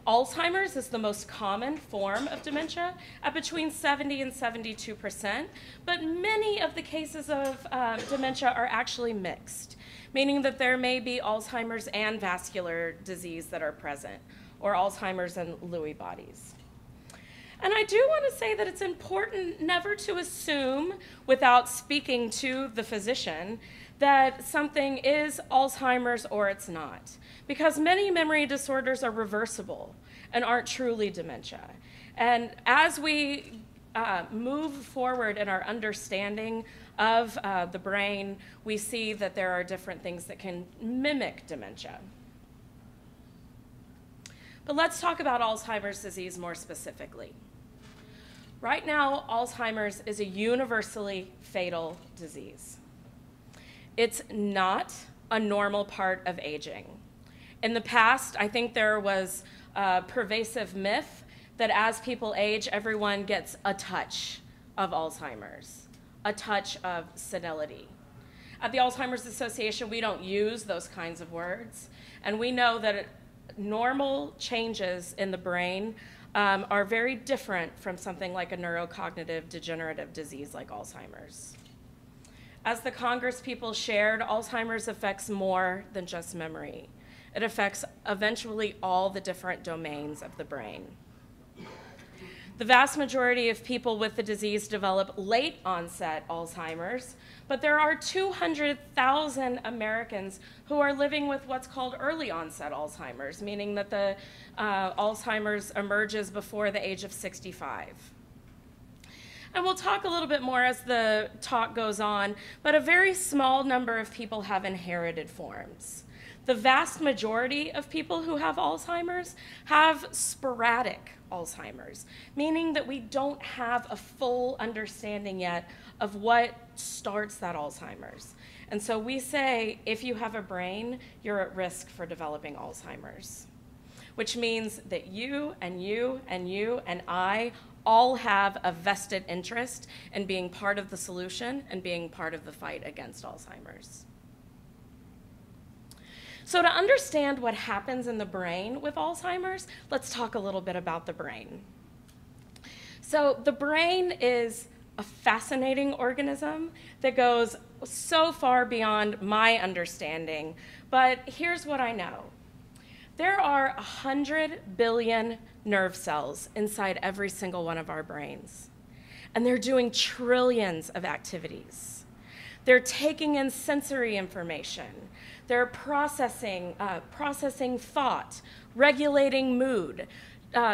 [SPEAKER 11] Alzheimer's is the most common form of dementia at between 70 and 72%, but many of the cases of dementia are actually mixed, meaning that there may be Alzheimer's and vascular disease that are present, or Alzheimer's and Lewy bodies. And I do want to say that it's important never to assume, without speaking to the physician, that something is Alzheimer's or it's not, because many memory disorders are reversible and aren't truly dementia. And as we move forward in our understanding of the brain, we see that there are different things that can mimic dementia. But let's talk about Alzheimer's disease more specifically. Right now, Alzheimer's is a universally fatal disease. It's not a normal part of aging. In the past, I think there was a pervasive myth that as people age, everyone gets a touch of Alzheimer's, a touch of senility. At the Alzheimer's Association, we don't use those kinds of words, and we know that normal changes in the brain are very different from something like a neurocognitive degenerative disease like Alzheimer's. As the Congress people shared, Alzheimer's affects more than just memory. It affects eventually all the different domains of the brain. The vast majority of people with the disease develop late onset Alzheimer's, but there are 200,000 Americans who are living with what's called early onset Alzheimer's, meaning that the Alzheimer's emerges before the age of 65. And we'll talk a little bit more as the talk goes on, but a very small number of people have inherited forms. The vast majority of people who have Alzheimer's have sporadic Alzheimer's, meaning that we don't have a full understanding yet of what starts that Alzheimer's. And so we say, if you have a brain, you're at risk for developing Alzheimer's, which means that you and you and you and I all have a vested interest in being part of the solution and being part of the fight against Alzheimer's. So to understand what happens in the brain with Alzheimer's, let's talk a little bit about the brain. So the brain is a fascinating organism that goes so far beyond my understanding, but here's what I know. There are 100 billion nerve cells inside every single one of our brains, and they're doing trillions of activities. They're taking in sensory information. They're processing thought, regulating mood,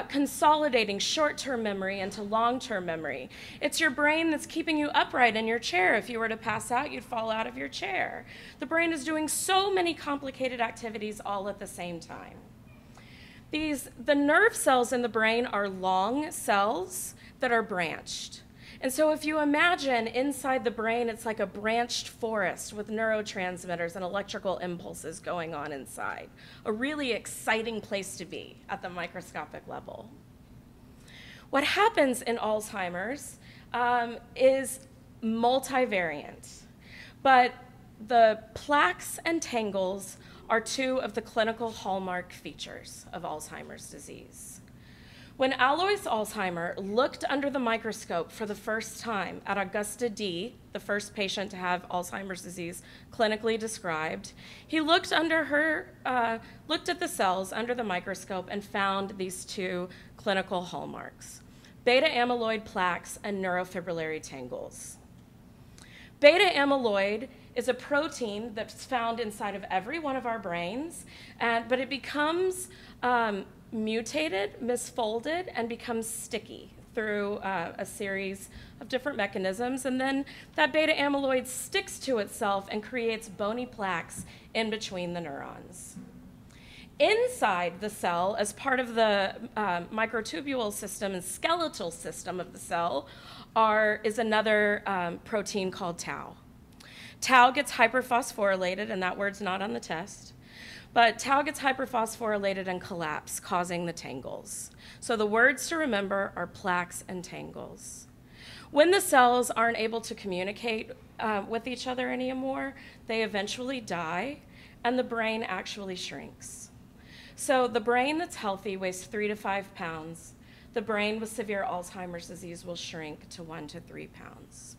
[SPEAKER 11] consolidating short-term memory into long-term memory. It's your brain that's keeping you upright in your chair. If you were to pass out, you'd fall out of your chair. The brain is doing so many complicated activities all at the same time. The nerve cells in the brain are long cells that are branched. And so if you imagine inside the brain, it's like a branched forest with neurotransmitters and electrical impulses going on inside. A really exciting place to be at the microscopic level. What happens in Alzheimer's is multivariant, but the plaques and tangles are two of the clinical hallmark features of Alzheimer's disease. When Alois Alzheimer looked under the microscope for the first time at Augusta D., the first patient to have Alzheimer's disease clinically described, he looked at the cells under the microscope and found these two clinical hallmarks: beta amyloid plaques and neurofibrillary tangles. Beta amyloid is a protein that's found inside of every one of our brains, but it becomes mutated, misfolded, and becomes sticky through a series of different mechanisms. And then that beta amyloid sticks to itself and creates bony plaques in between the neurons. Inside the cell, as part of the microtubule system and skeletal system of the cell, is another protein called tau. Tau gets hyperphosphorylated, and that word's not on the test. But tau gets hyperphosphorylated and collapse, causing the tangles. So the words to remember are plaques and tangles. When the cells aren't able to communicate with each other anymore, they eventually die, and the brain actually shrinks. So the brain that's healthy weighs 3 to 5 pounds. The brain with severe Alzheimer's disease will shrink to 1 to 3 pounds.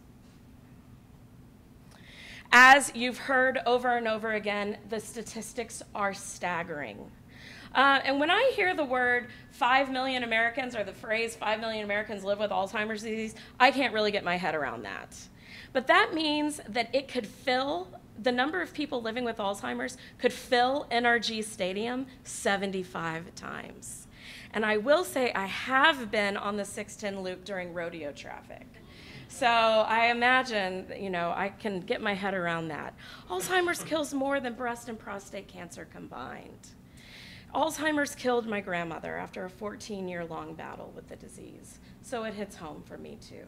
[SPEAKER 11] As you've heard over and over again, the statistics are staggering. And when I hear the word 5 million Americans, or the phrase 5 million Americans live with Alzheimer's disease, I can't really get my head around that. But that means that it could fill, the number of people living with Alzheimer's could fill NRG Stadium 75 times. And I will say I have been on the 610 loop during rodeo traffic. So I imagine, you know, I can get my head around that. Alzheimer's kills more than breast and prostate cancer combined. Alzheimer's killed my grandmother after a 14-year-long battle with the disease. So it hits home for me too.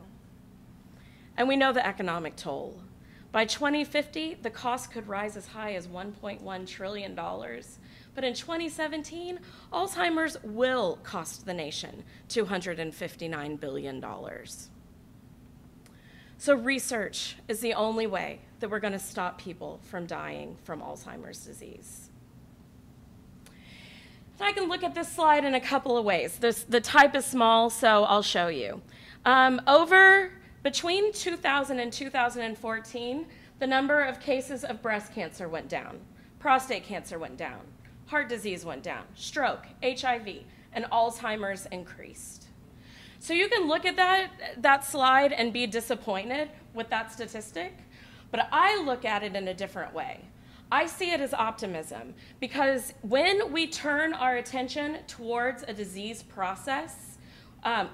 [SPEAKER 11] And we know the economic toll. By 2050, the cost could rise as high as $1.1 trillion. But in 2017, Alzheimer's will cost the nation $259 billion. So research is the only way that we're going to stop people from dying from Alzheimer's disease. And I can look at this slide in a couple of ways. The type is small, so I'll show you. Between 2000 and 2014, the number of cases of breast cancer went down, prostate cancer went down, heart disease went down, stroke, HIV, and Alzheimer's increased. So you can look at that slide and be disappointed with that statistic, but I look at it in a different way. I see it as optimism, because when we turn our attention towards a disease process,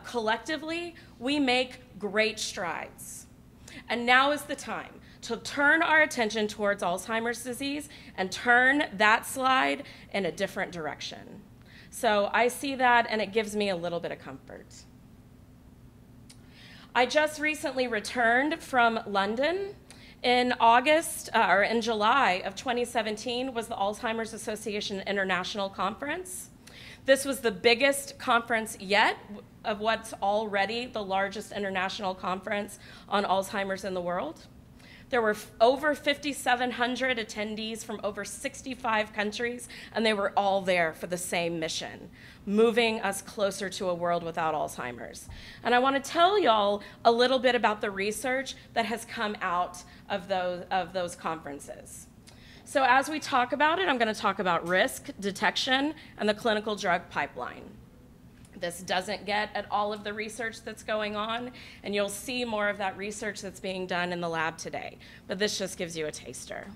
[SPEAKER 11] collectively, we make great strides. And now is the time to turn our attention towards Alzheimer's disease and turn that slide in a different direction. So I see that, and it gives me a little bit of comfort. I just recently returned from London. In July of 2017 was the Alzheimer's Association International Conference. This was the biggest conference yet of what's already the largest international conference on Alzheimer's in the world. There were over 5,700 attendees from over 65 countries, and they were all there for the same mission, moving us closer to a world without Alzheimer's. And I want to tell y'all a little bit about the research that has come out of those conferences. So as we talk about it, I'm going to talk about risk, detection, and the clinical drug pipeline. This doesn't get at all of the research that's going on, and you'll see more of that research that's being done in the lab today, but this just gives you a taster.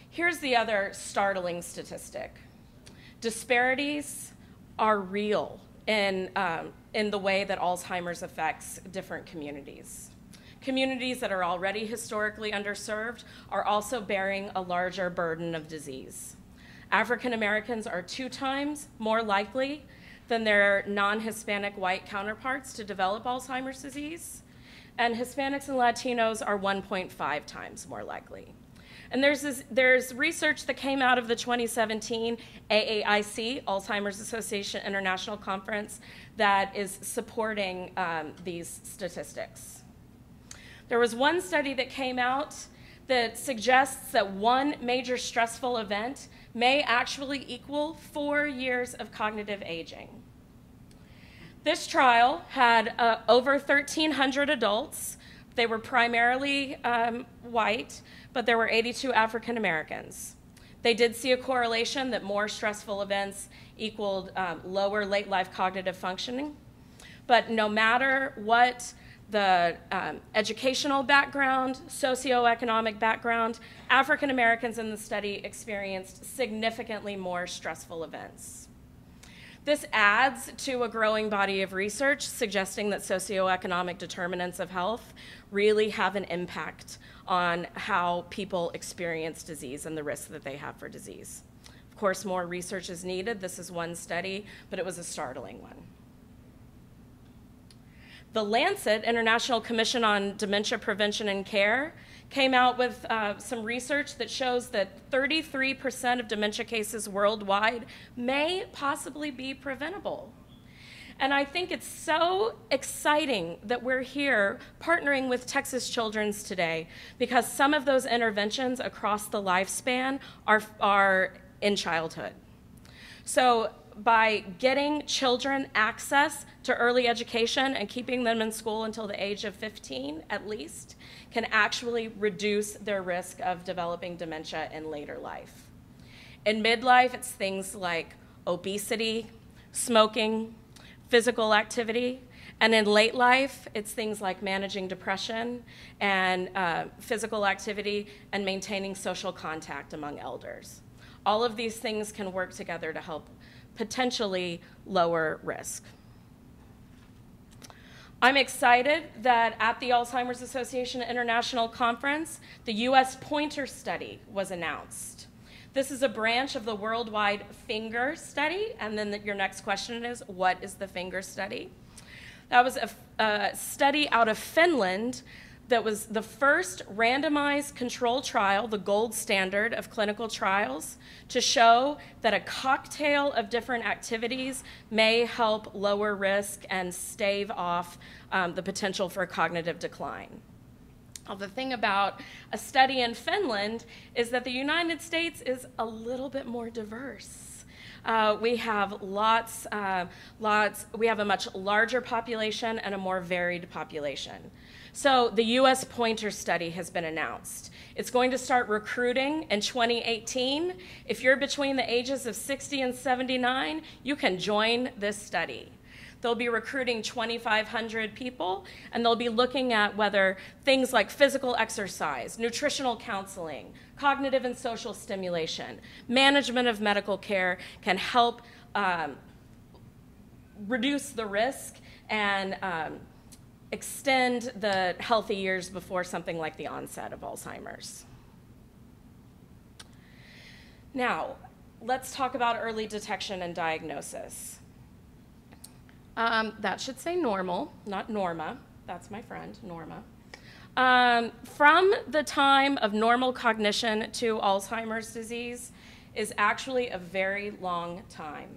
[SPEAKER 11] Here's the other startling statistic. Disparities are real in the way that Alzheimer's affects different communities. Communities that are already historically underserved are also bearing a larger burden of disease. African Americans are 2 times more likely than their non-Hispanic white counterparts to develop Alzheimer's disease, and Hispanics and Latinos are 1.5 times more likely. And there's research that came out of the 2017 AAIC, Alzheimer's Association International Conference, that is supporting these statistics. There was one study that came out that suggests that one major stressful event may actually equal 4 years of cognitive aging. This trial had over 1,300 adults. They were primarily white, but there were 82 African Americans. They did see a correlation that more stressful events equaled lower late life cognitive functioning. But no matter what the educational background, socioeconomic background, African Americans in the study experienced significantly more stressful events. This adds to a growing body of research suggesting that socioeconomic determinants of health really have an impact on how people experience disease and the risks that they have for disease. Of course, more research is needed. This is one study, but it was a startling one. The Lancet International Commission on Dementia Prevention and Care came out with some research that shows that 33% of dementia cases worldwide may possibly be preventable. And I think it's so exciting that we're here partnering with Texas Children's today, because some of those interventions across the lifespan are in childhood. So by getting children access to early education and keeping them in school until the age of 15 at least can actually reduce their risk of developing dementia in later life. In midlife, it's things like obesity, smoking, physical activity, and in late life, it's things like managing depression and physical activity and maintaining social contact among elders. All of these things can work together to help potentially lower risk. I'm excited that at the Alzheimer's Association International Conference, the US Pointer Study was announced. This is a branch of the worldwide FINGER study, and then your next question is, what is the FINGER study? That was a study out of Finland that was the first randomized controlled trial, the gold standard of clinical trials, to show that a cocktail of different activities may help lower risk and stave off the potential for cognitive decline. Now, the thing about a study in Finland is that the United States is a little bit more diverse. We have we have a much larger population and a more varied population. So the US Pointer Study has been announced. It's going to start recruiting in 2018. If you're between the ages of 60 and 79, you can join this study. They'll be recruiting 2,500 people, and they'll be looking at whether things like physical exercise, nutritional counseling, cognitive and social stimulation, management of medical care can help reduce the risk and extend the healthy years before something like the onset of Alzheimer's. Now, let's talk about early detection and diagnosis. That should say normal, not Norma. That's my friend, Norma. From the time of normal cognition to Alzheimer's disease is actually a very long time.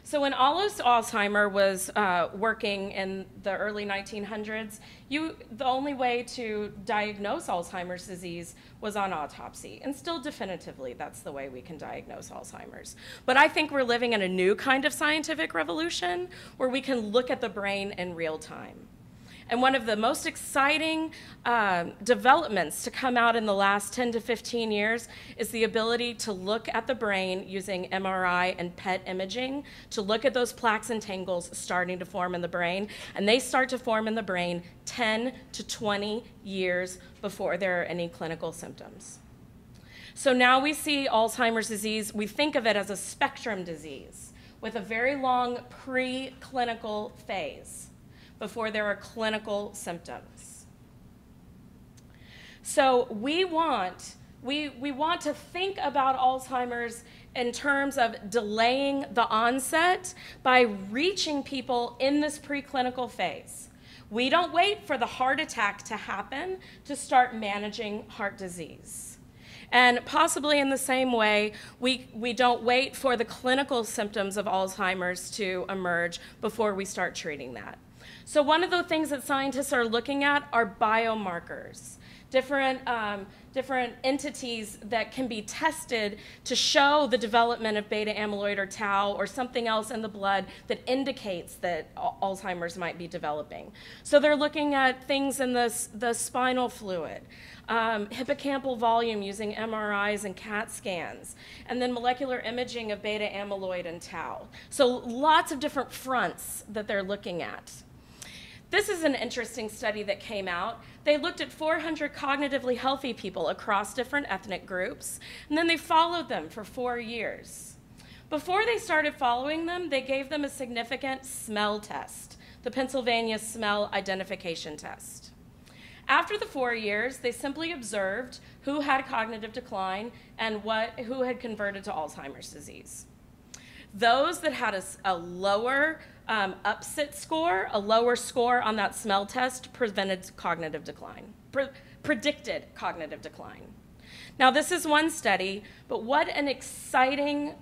[SPEAKER 11] So when Alois Alzheimer was working in the early 1900s, the only way to diagnose Alzheimer's disease was on autopsy. And still definitively, that's the way we can diagnose Alzheimer's. But I think we're living in a new kind of scientific revolution where we can look at the brain in real time. And one of the most exciting developments to come out in the last 10 to 15 years is the ability to look at the brain using MRI and PET imaging to look at those plaques and tangles starting to form in the brain. And they start to form in the brain 10 to 20 years before there are any clinical symptoms. So now we see Alzheimer's disease, we think of it as a spectrum disease with a very long preclinical phase before there are clinical symptoms. So we want to think about Alzheimer's in terms of delaying the onset by reaching people in this preclinical phase. We don't wait for the heart attack to happen to start managing heart disease. And possibly in the same way, we don't wait for the clinical symptoms of Alzheimer's to emerge before we start treating that. So one of the things that scientists are looking at are biomarkers, different entities that can be tested to show the development of beta amyloid or tau or something else in the blood that indicates that Alzheimer's might be developing. So they're looking at things in the spinal fluid, hippocampal volume using MRIs and CAT scans, and then molecular imaging of beta amyloid and tau. So lots of different fronts that they're looking at. This is an interesting study that came out. They looked at 400 cognitively healthy people across different ethnic groups, and then they followed them for 4 years. Before they started following them, they gave them a significant smell test, the Pennsylvania Smell Identification Test. After the 4 years, they simply observed who had cognitive decline and who had converted to Alzheimer's disease. Those that had a lower UPSIT score, a lower score on that smell test, predicted cognitive decline. Now, this is one study, but what an exciting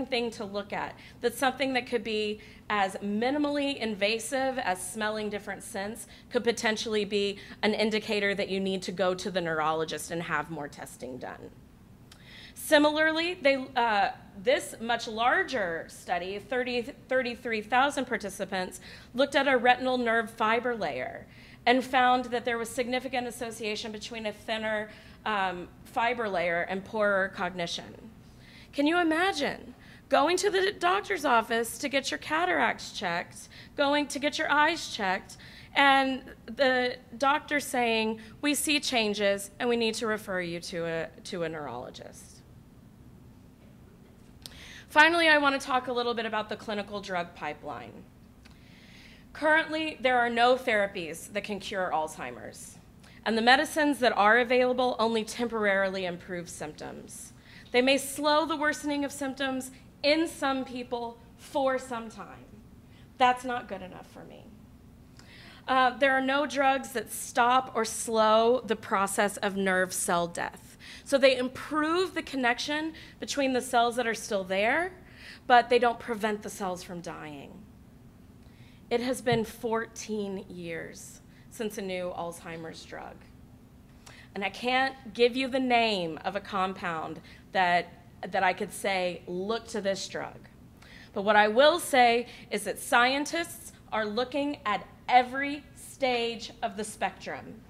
[SPEAKER 11] thing to look at. That's something that could be as minimally invasive as smelling different scents could potentially be an indicator that you need to go to the neurologist and have more testing done. Similarly, this much larger study, 33,000 participants, looked at a retinal nerve fiber layer and found that there was significant association between a thinner fiber layer and poorer cognition. Can you imagine going to the doctor's office to get your cataracts checked, going to get your eyes checked, and the doctor saying, we see changes and we need to refer you to a neurologist? Finally, I want to talk a little bit about the clinical drug pipeline. Currently, there are no therapies that can cure Alzheimer's, and the medicines that are available only temporarily improve symptoms. They may slow the worsening of symptoms in some people for some time. That's not good enough for me. There are no drugs that stop or slow the process of nerve cell death. So they improve the connection between the cells that are still there, but they don't prevent the cells from dying. It has been 14 years since a new Alzheimer's drug. And I can't give you the name of a compound that I could say, look to this drug. But what I will say is that scientists are looking at every stage of the spectrum.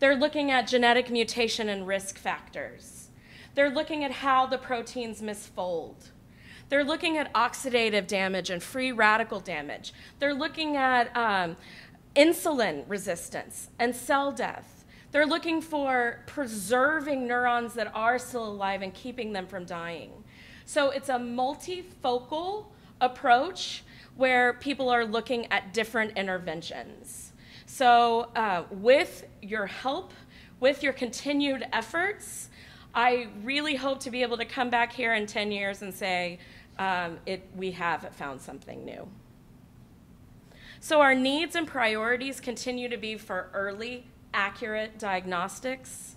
[SPEAKER 11] They're looking at genetic mutation and risk factors. They're looking at how the proteins misfold. They're looking at oxidative damage and free radical damage. They're looking at insulin resistance and cell death. They're looking for preserving neurons that are still alive and keeping them from dying. So it's a multifocal approach where people are looking at different interventions. So with your help, with your continued efforts, I really hope to be able to come back here in 10 years and say, we have found something new. So our needs and priorities continue to be for early, accurate diagnostics,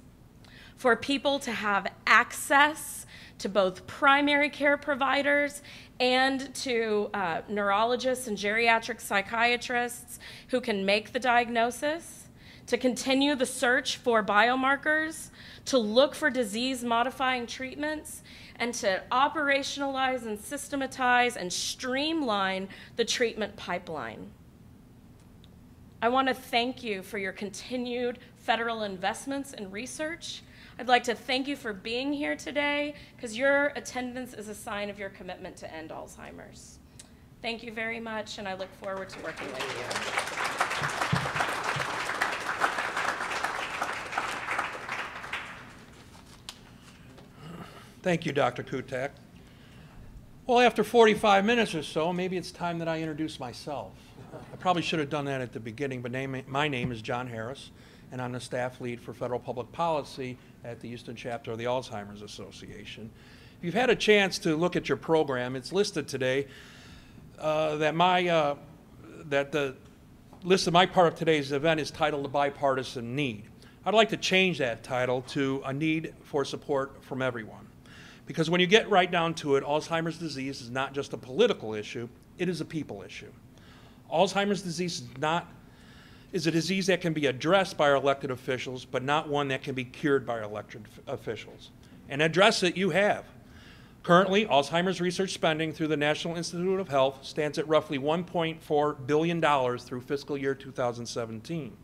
[SPEAKER 11] for people to have access to both primary care providers and to neurologists and geriatric psychiatrists who can make the diagnosis, to continue the search for biomarkers, to look for disease-modifying treatments, and to operationalize and systematize and streamline the treatment pipeline. I want to thank you for your continued federal investments in research. I'd like to thank you for being here today, because your attendance is a sign of your commitment to end Alzheimer's. Thank you very much, and I look forward to working with you.
[SPEAKER 1] Thank you, Dr. Kutak. Well, after 45 minutes or so, maybe it's time that I introduce myself. I probably should have done that at the beginning, but my name is John Harris, and I'm the staff lead for federal public policy at the Houston chapter of the Alzheimer's Association. If you've had a chance to look at your program, it's listed today that the list of my part of today's event is titled "The Bipartisan Need." I'd like to change that title to "A Need for Support from Everyone." Because when you get right down to it, Alzheimer's disease is not just a political issue, it is a people issue. Alzheimer's disease is a disease that can be addressed by our elected officials, but not one that can be cured by our elected officials. And address it you have. Currently, Alzheimer's research spending through the National Institute of Health stands at roughly $1.4 billion through fiscal year 2017.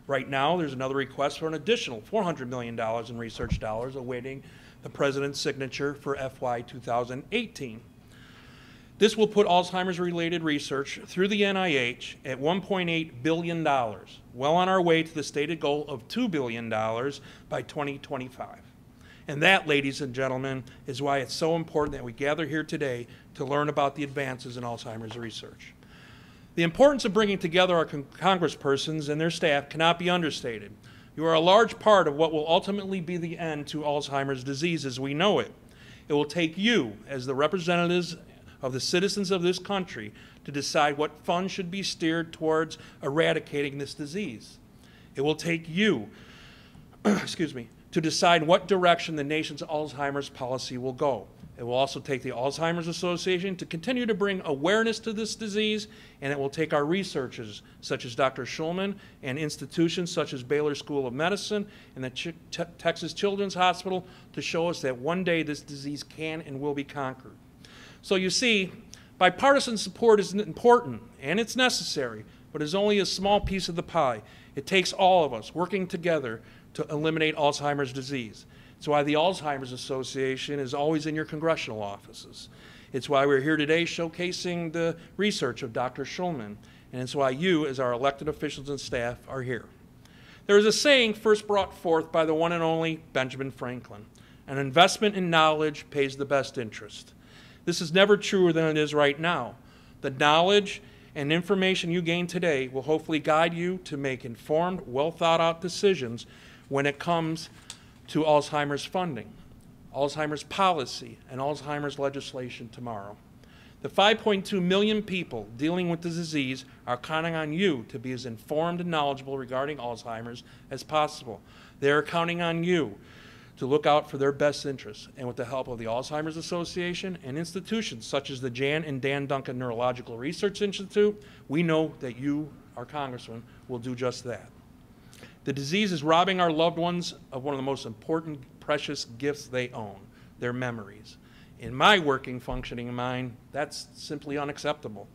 [SPEAKER 1] Right now, there's another request for an additional $400 million in research dollars awaiting the President's signature for FY 2018. This will put Alzheimer's-related research through the NIH at $1.8 billion, well on our way to the stated goal of $2 billion by 2025. And that, ladies and gentlemen, is why it's so important that we gather here today to learn about the advances in Alzheimer's research. The importance of bringing together our congresspersons and their staff cannot be understated. You are a large part of what will ultimately be the end to Alzheimer's disease as we know it. It will take you, as the representatives of the citizens of this country, to decide what funds should be steered towards eradicating this disease. It will take you, to decide what direction the nation's Alzheimer's policy will go. It will also take the Alzheimer's Association to continue to bring awareness to this disease, and it will take our researchers, such as Dr. Schulman, and institutions such as Baylor School of Medicine and the Texas Children's Hospital to show us that one day this disease can and will be conquered. So you see, bipartisan support is important, and it's necessary, but it's only a small piece of the pie. It takes all of us working together to eliminate Alzheimer's disease. It's why the Alzheimer's Association is always in your congressional offices. It's why we're here today showcasing the research of Dr. Schulman, and it's why you, as our elected officials and staff, are here. There is a saying first brought forth by the one and only Benjamin Franklin: an investment in knowledge pays the best interest. This is never truer than it is right now. The knowledge and information you gain today will hopefully guide you to make informed, well-thought-out decisions when it comes to Alzheimer's funding, Alzheimer's policy, and Alzheimer's legislation tomorrow. The 5.2 million people dealing with the disease are counting on you to be as informed and knowledgeable regarding Alzheimer's as possible. They are counting on you to look out for their best interests, and with the help of the Alzheimer's Association and institutions such as the Jan and Dan Duncan Neurological Research Institute, we know that you, our congressman, will do just that. The disease is robbing our loved ones of one of the most important, precious gifts they own, their memories. In my working, functioning mind, that's simply unacceptable.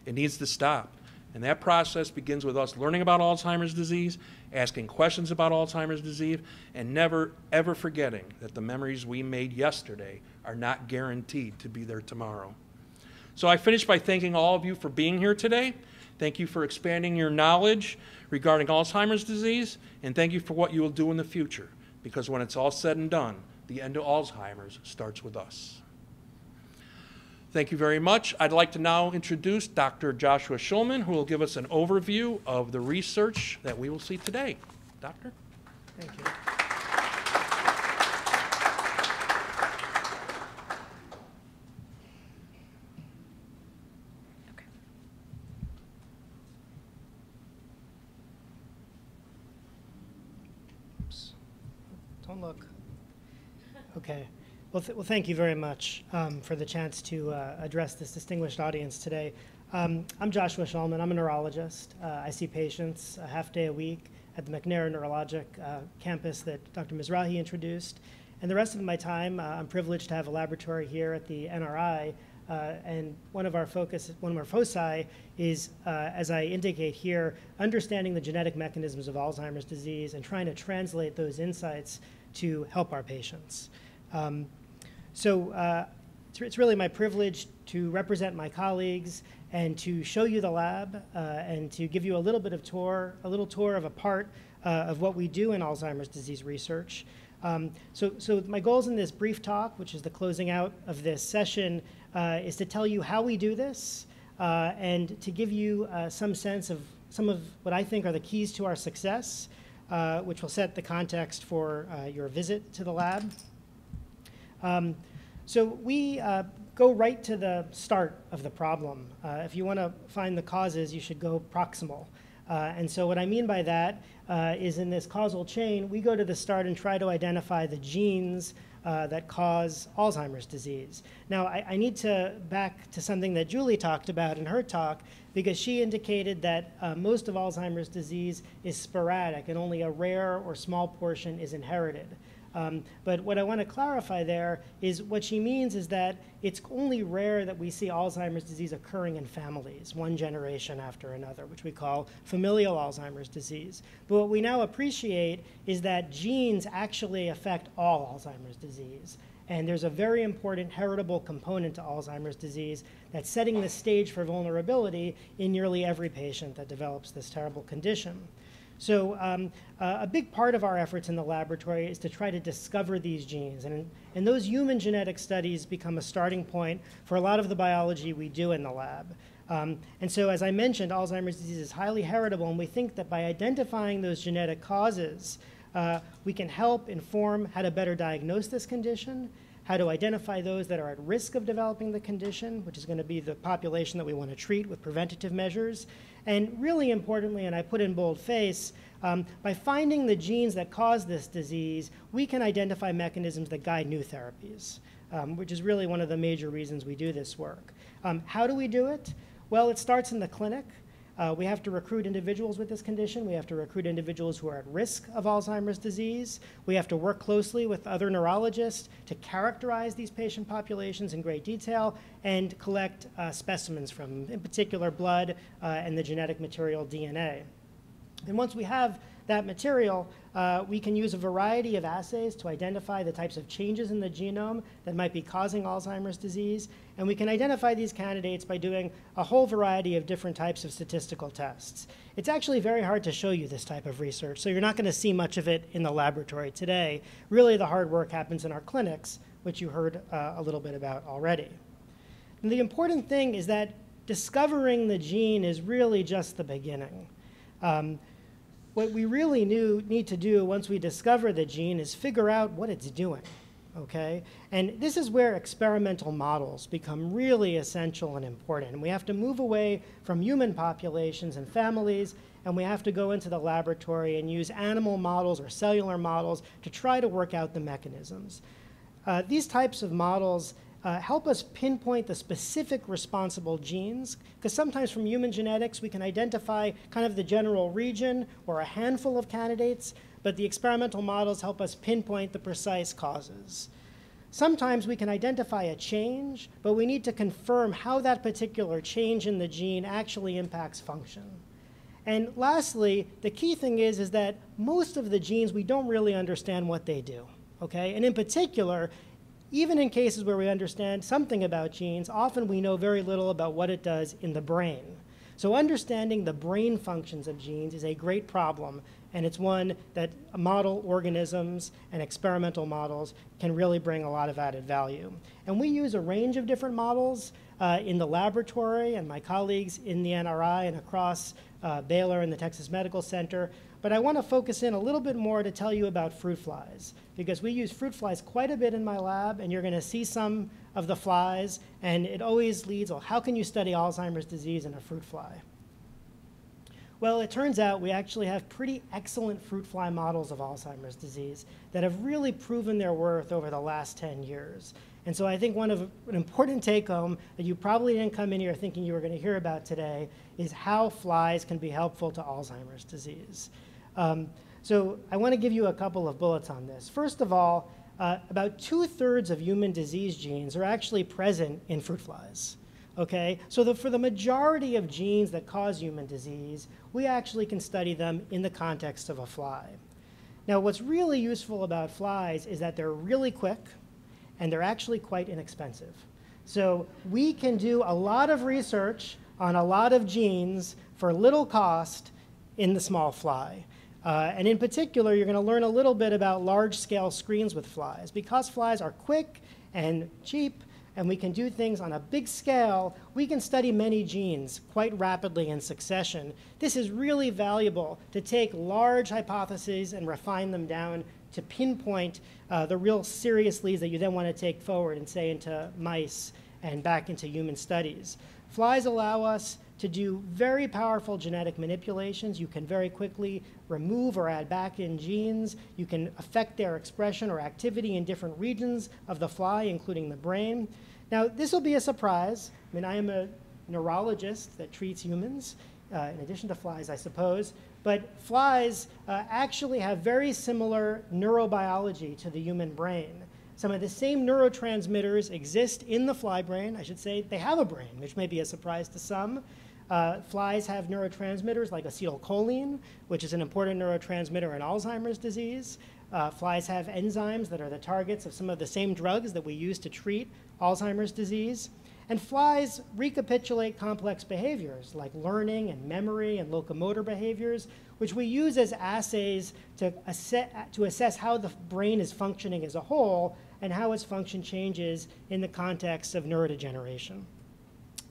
[SPEAKER 1] It needs to stop. And that process begins with us learning about Alzheimer's disease, asking questions about Alzheimer's disease, and never, ever forgetting that the memories we made yesterday are not guaranteed to be there tomorrow. So I finish by thanking all of you for being here today. Thank you for expanding your knowledge regarding Alzheimer's disease, and thank you for what you will do in the future, because when it's all said and done, the end of Alzheimer's starts with us. Thank you very much. I'd like to now introduce Dr. Joshua Schulman, who will give us an overview of the research that we will see today. Doctor?
[SPEAKER 12] Thank you. Oops. Don't look. Okay. Well, thank you very much for the chance to address this distinguished audience today. I'm Joshua Schulman. I'm a neurologist. I see patients a half day a week at the McNair Neurologic campus that Dr. Mizrahi introduced. And the rest of my time, I'm privileged to have a laboratory here at the NRI. And one of our foci is, as I indicate here, understanding the genetic mechanisms of Alzheimer's disease and trying to translate those insights to help our patients. It's really my privilege to represent my colleagues and to show you the lab and to give you a little tour of a part of what we do in Alzheimer's disease research. So my goals in this brief talk, which is the closing out of this session, is to tell you how we do this and to give you some sense of some of what I think are the keys to our success, which will set the context for your visit to the lab. So we go right to the start of the problem. If you want to find the causes, you should go proximal. And so what I mean by that is in this causal chain, we go to the start and try to identify the genes that cause Alzheimer's disease. Now, I need to back to something that Julie talked about in her talk, because she indicated that most of Alzheimer's disease is sporadic and only a rare or small portion is inherited. But what I want to clarify there is what she means is that it's only rare that we see Alzheimer's disease occurring in families, one generation after another, which we call familial Alzheimer's disease. But what we now appreciate is that genes actually affect all Alzheimer's disease. And there's a very important heritable component to Alzheimer's disease that's setting the stage for vulnerability in nearly every patient that develops this terrible condition. So a big part of our efforts in the laboratory is to try to discover these genes. And those human genetic studies become a starting point for a lot of the biology we do in the lab. And so as I mentioned, Alzheimer's disease is highly heritable, and we think that by identifying those genetic causes, we can help inform how to better diagnose this condition, how to identify those that are at risk of developing the condition, which is going to be the population that we want to treat with preventative measures. And really importantly, and I put in boldface, by finding the genes that cause this disease, we can identify mechanisms that guide new therapies. which is really one of the major reasons we do this work. How do we do it? Well, it starts in the clinic. We have to recruit individuals with this condition. We have to recruit individuals who are at risk of Alzheimer's disease. We have to work closely with other neurologists to characterize these patient populations in great detail and collect specimens from, in particular, blood and the genetic material DNA. And once we have that material, we can use a variety of assays to identify the types of changes in the genome that might be causing Alzheimer's disease. And we can identify these candidates by doing a whole variety of different types of statistical tests. It's actually very hard to show you this type of research, so you're not going to see much of it in the laboratory today. Really, the hard work happens in our clinics, which you heard a little bit about already. And the important thing is that discovering the gene is really just the beginning. What we really need to do once we discover the gene is figure out what it's doing, okay? And this is where experimental models become really essential and important. And we have to move away from human populations and families, and we have to go into the laboratory and use animal models or cellular models to try to work out the mechanisms. These types of models help us pinpoint the specific responsible genes, because sometimes from human genetics we can identify kind of the general region or a handful of candidates, but the experimental models help us pinpoint the precise causes. Sometimes we can identify a change, but we need to confirm how that particular change in the gene actually impacts function. And lastly, the key thing is that most of the genes, we don't really understand what they do, okay? And in particular, even in cases where we understand something about genes, often we know very little about what it does in the brain. So understanding the brain functions of genes is a great problem, and it's one that model organisms and experimental models can really bring a lot of added value. And we use a range of different models in the laboratory, and my colleagues in the NRI and across Baylor and the Texas Medical Center. But I want to focus in a little bit more to tell you about fruit flies, because we use fruit flies quite a bit in my lab, and you're going to see some of the flies, and it always leads, well, how can you study Alzheimer's disease in a fruit fly? Well, it turns out we actually have pretty excellent fruit fly models of Alzheimer's disease that have really proven their worth over the last 10 years. And so I think an important take-home that you probably didn't come in here thinking you were going to hear about today is how flies can be helpful to Alzheimer's disease. So I want to give you a couple of bullets on this. First of all, about 2/3 of human disease genes are actually present in fruit flies. Okay, so for the majority of genes that cause human disease, we actually can study them in the context of a fly. Now, what's really useful about flies is that they're really quick, and they're actually quite inexpensive. So we can do a lot of research on a lot of genes for little cost in the small fly. And in particular, you're going to learn a little bit about large-scale screens with flies. Because flies are quick and cheap, and we can do things on a big scale, we can study many genes quite rapidly in succession. This is really valuable to take large hypotheses and refine them down to pinpoint the real serious leads that you then want to take forward and say into mice and back into human studies. Flies allow us to do very powerful genetic manipulations. You can very quickly remove or add back in genes. You can affect their expression or activity in different regions of the fly, including the brain. Now, this will be a surprise. I mean, I am a neurologist that treats humans, in addition to flies, I suppose. But flies actually have very similar neurobiology to the human brain. Some of the same neurotransmitters exist in the fly brain. I should say they have a brain, which may be a surprise to some. Flies have neurotransmitters like acetylcholine, which is an important neurotransmitter in Alzheimer's disease. Flies have enzymes that are the targets of some of the same drugs that we use to treat Alzheimer's disease. And flies recapitulate complex behaviors like learning and memory and locomotor behaviors, which we use as assays to assess how the brain is functioning as a whole and how its function changes in the context of neurodegeneration.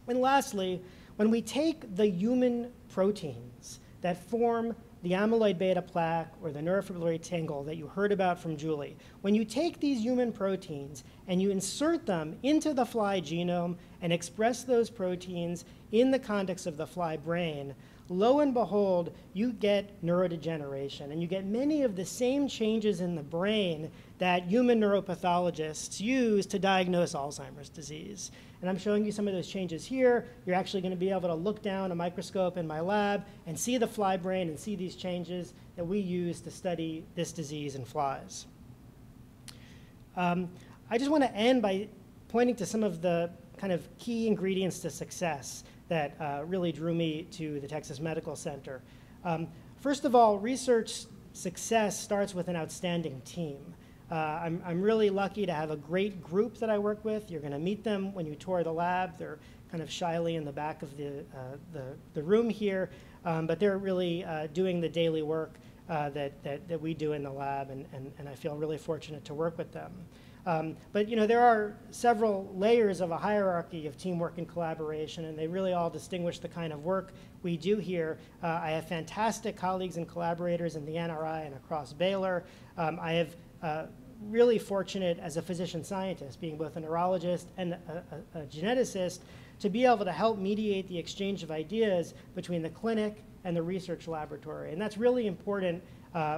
[SPEAKER 12] And lastly, when we take the human proteins that form the amyloid beta plaque or the neurofibrillary tangle that you heard about from Julie, when you take these human proteins and you insert them into the fly genome and express those proteins in the context of the fly brain, lo and behold, you get neurodegeneration, and you get many of the same changes in the brain that human neuropathologists use to diagnose Alzheimer's disease. And I'm showing you some of those changes here. You're actually going to be able to look down a microscope in my lab and see the fly brain and see these changes that we use to study this disease in flies. I just want to end by pointing to some of the kind of key ingredients to success that really drew me to the Texas Medical Center. First of all, research success starts with an outstanding team. I'm really lucky to have a great group that I work with. You're going to meet them when you tour the lab. They're kind of shyly in the back of the room here, but they're really doing the daily work that we do in the lab, and I feel really fortunate to work with them. But you know, there are several layers of a hierarchy of teamwork and collaboration, and they really all distinguish the kind of work we do here. I have fantastic colleagues and collaborators in the NRI and across Baylor. I have really fortunate as a physician scientist, being both a neurologist and a geneticist, to be able to help mediate the exchange of ideas between the clinic and the research laboratory. And that's really important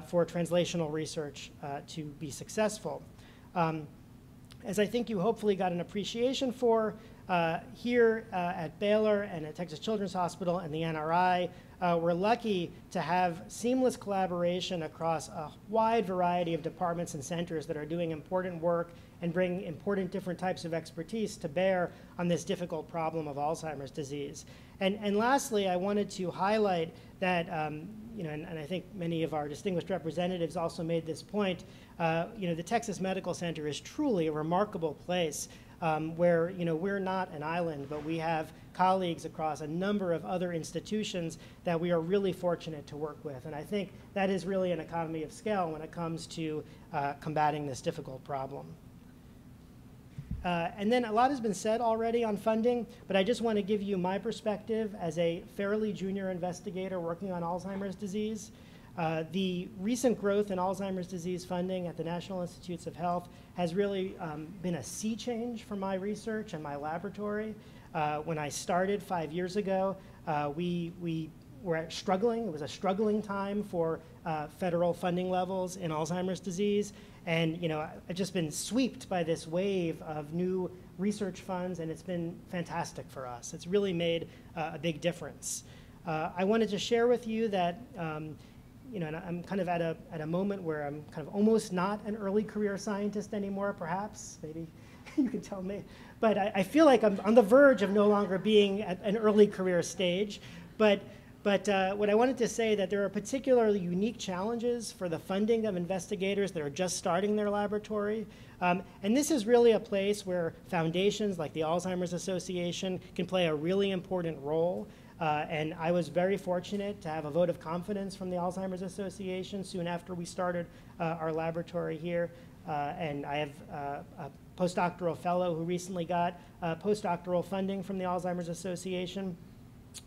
[SPEAKER 12] for translational research to be successful. As I think you hopefully got an appreciation for, here at Baylor and at Texas Children's Hospital and the NRI, we're lucky to have seamless collaboration across a wide variety of departments and centers that are doing important work and bring important different types of expertise to bear on this difficult problem of Alzheimer's disease. And lastly, I wanted to highlight that, you know, and I think many of our distinguished representatives also made this point, you know, the Texas Medical Center is truly a remarkable place where, you know, we're not an island, but we have colleagues across a number of other institutions that we are really fortunate to work with. And I think that is really an economy of scale when it comes to combating this difficult problem. And then a lot has been said already on funding, but I just want to give you my perspective as a fairly junior investigator working on Alzheimer's disease. The recent growth in Alzheimer's disease funding at the National Institutes of Health has really been a sea change for my research and my laboratory. When I started 5 years ago, we were struggling. It was a struggling time for federal funding levels in Alzheimer's disease. And you know, I've just been swept by this wave of new research funds, and it's been fantastic for us. It's really made a big difference. I wanted to share with you that you know, and I'm kind of at a moment where I'm kind of almost not an early career scientist anymore, perhaps. Maybe you can tell me. But I feel like I'm on the verge of no longer being at an early career stage. But what I wanted to say that there are particularly unique challenges for the funding of investigators that are just starting their laboratory. And this is really a place where foundations like the Alzheimer's Association can play a really important role. And I was very fortunate to have a vote of confidence from the Alzheimer's Association soon after we started our laboratory here. And I have a postdoctoral fellow who recently got postdoctoral funding from the Alzheimer's Association.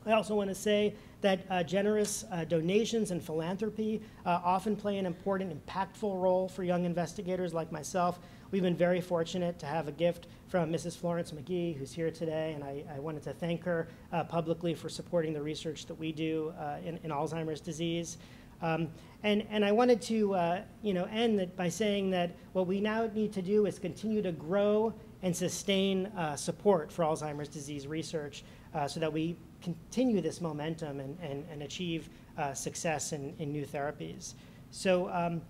[SPEAKER 12] I also want to say that generous donations and philanthropy often play an important, impactful role for young investigators like myself. We've been very fortunate to have a gift from Mrs. Florence McGee, who's here today, and I wanted to thank her publicly for supporting the research that we do in Alzheimer's disease. And I wanted to you know, end by saying that what we now need to do is continue to grow and sustain support for Alzheimer's disease research so that we continue this momentum and achieve success in new therapies. So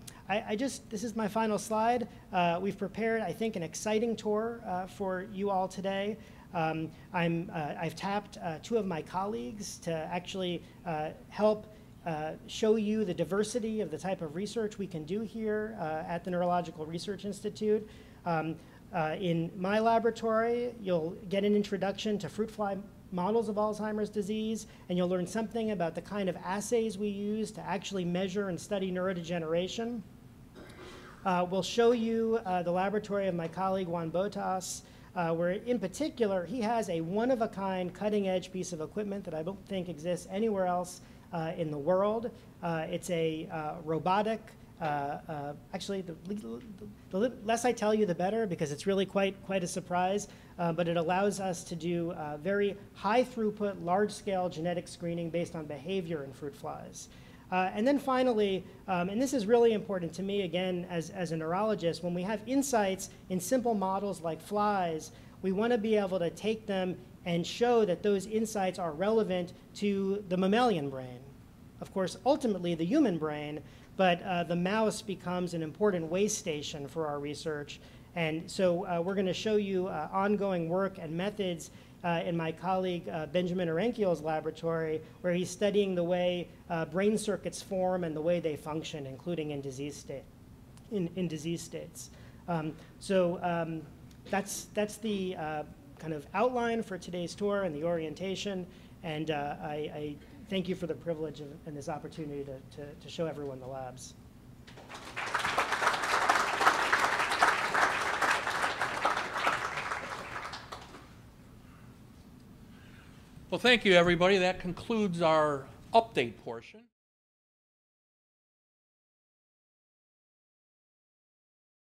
[SPEAKER 12] this is my final slide. We've prepared, I think, an exciting tour for you all today. I've tapped two of my colleagues to actually help show you the diversity of the type of research we can do here at the Neurological Research Institute. In my laboratory, you'll get an introduction to fruit fly models of Alzheimer's disease, and you'll learn something about the kind of assays we use to actually measure and study neurodegeneration. We'll show you the laboratory of my colleague Juan Botas, where in particular he has a one-of-a-kind cutting-edge piece of equipment that I don't think exists anywhere else in the world. It's a robotic Actually, the less I tell you, the better, because it's really quite a surprise. But it allows us to do very high throughput, large scale genetic screening based on behavior in fruit flies. And then finally, and this is really important to me, again, as a neurologist, when we have insights in simple models like flies, we want to be able to take them and show that those insights are relevant to the mammalian brain. Of course, ultimately the human brain, but the mouse becomes an important way station for our research. And so we're going to show you ongoing work and methods in my colleague Benjamin Orenkiel's laboratory, where he's studying the way brain circuits form and the way they function, including in disease states. That's the kind of outline for today's tour and the orientation. And I thank you for the privilege and this opportunity to show everyone the labs.
[SPEAKER 1] Well, thank you, everybody. That concludes our update portion.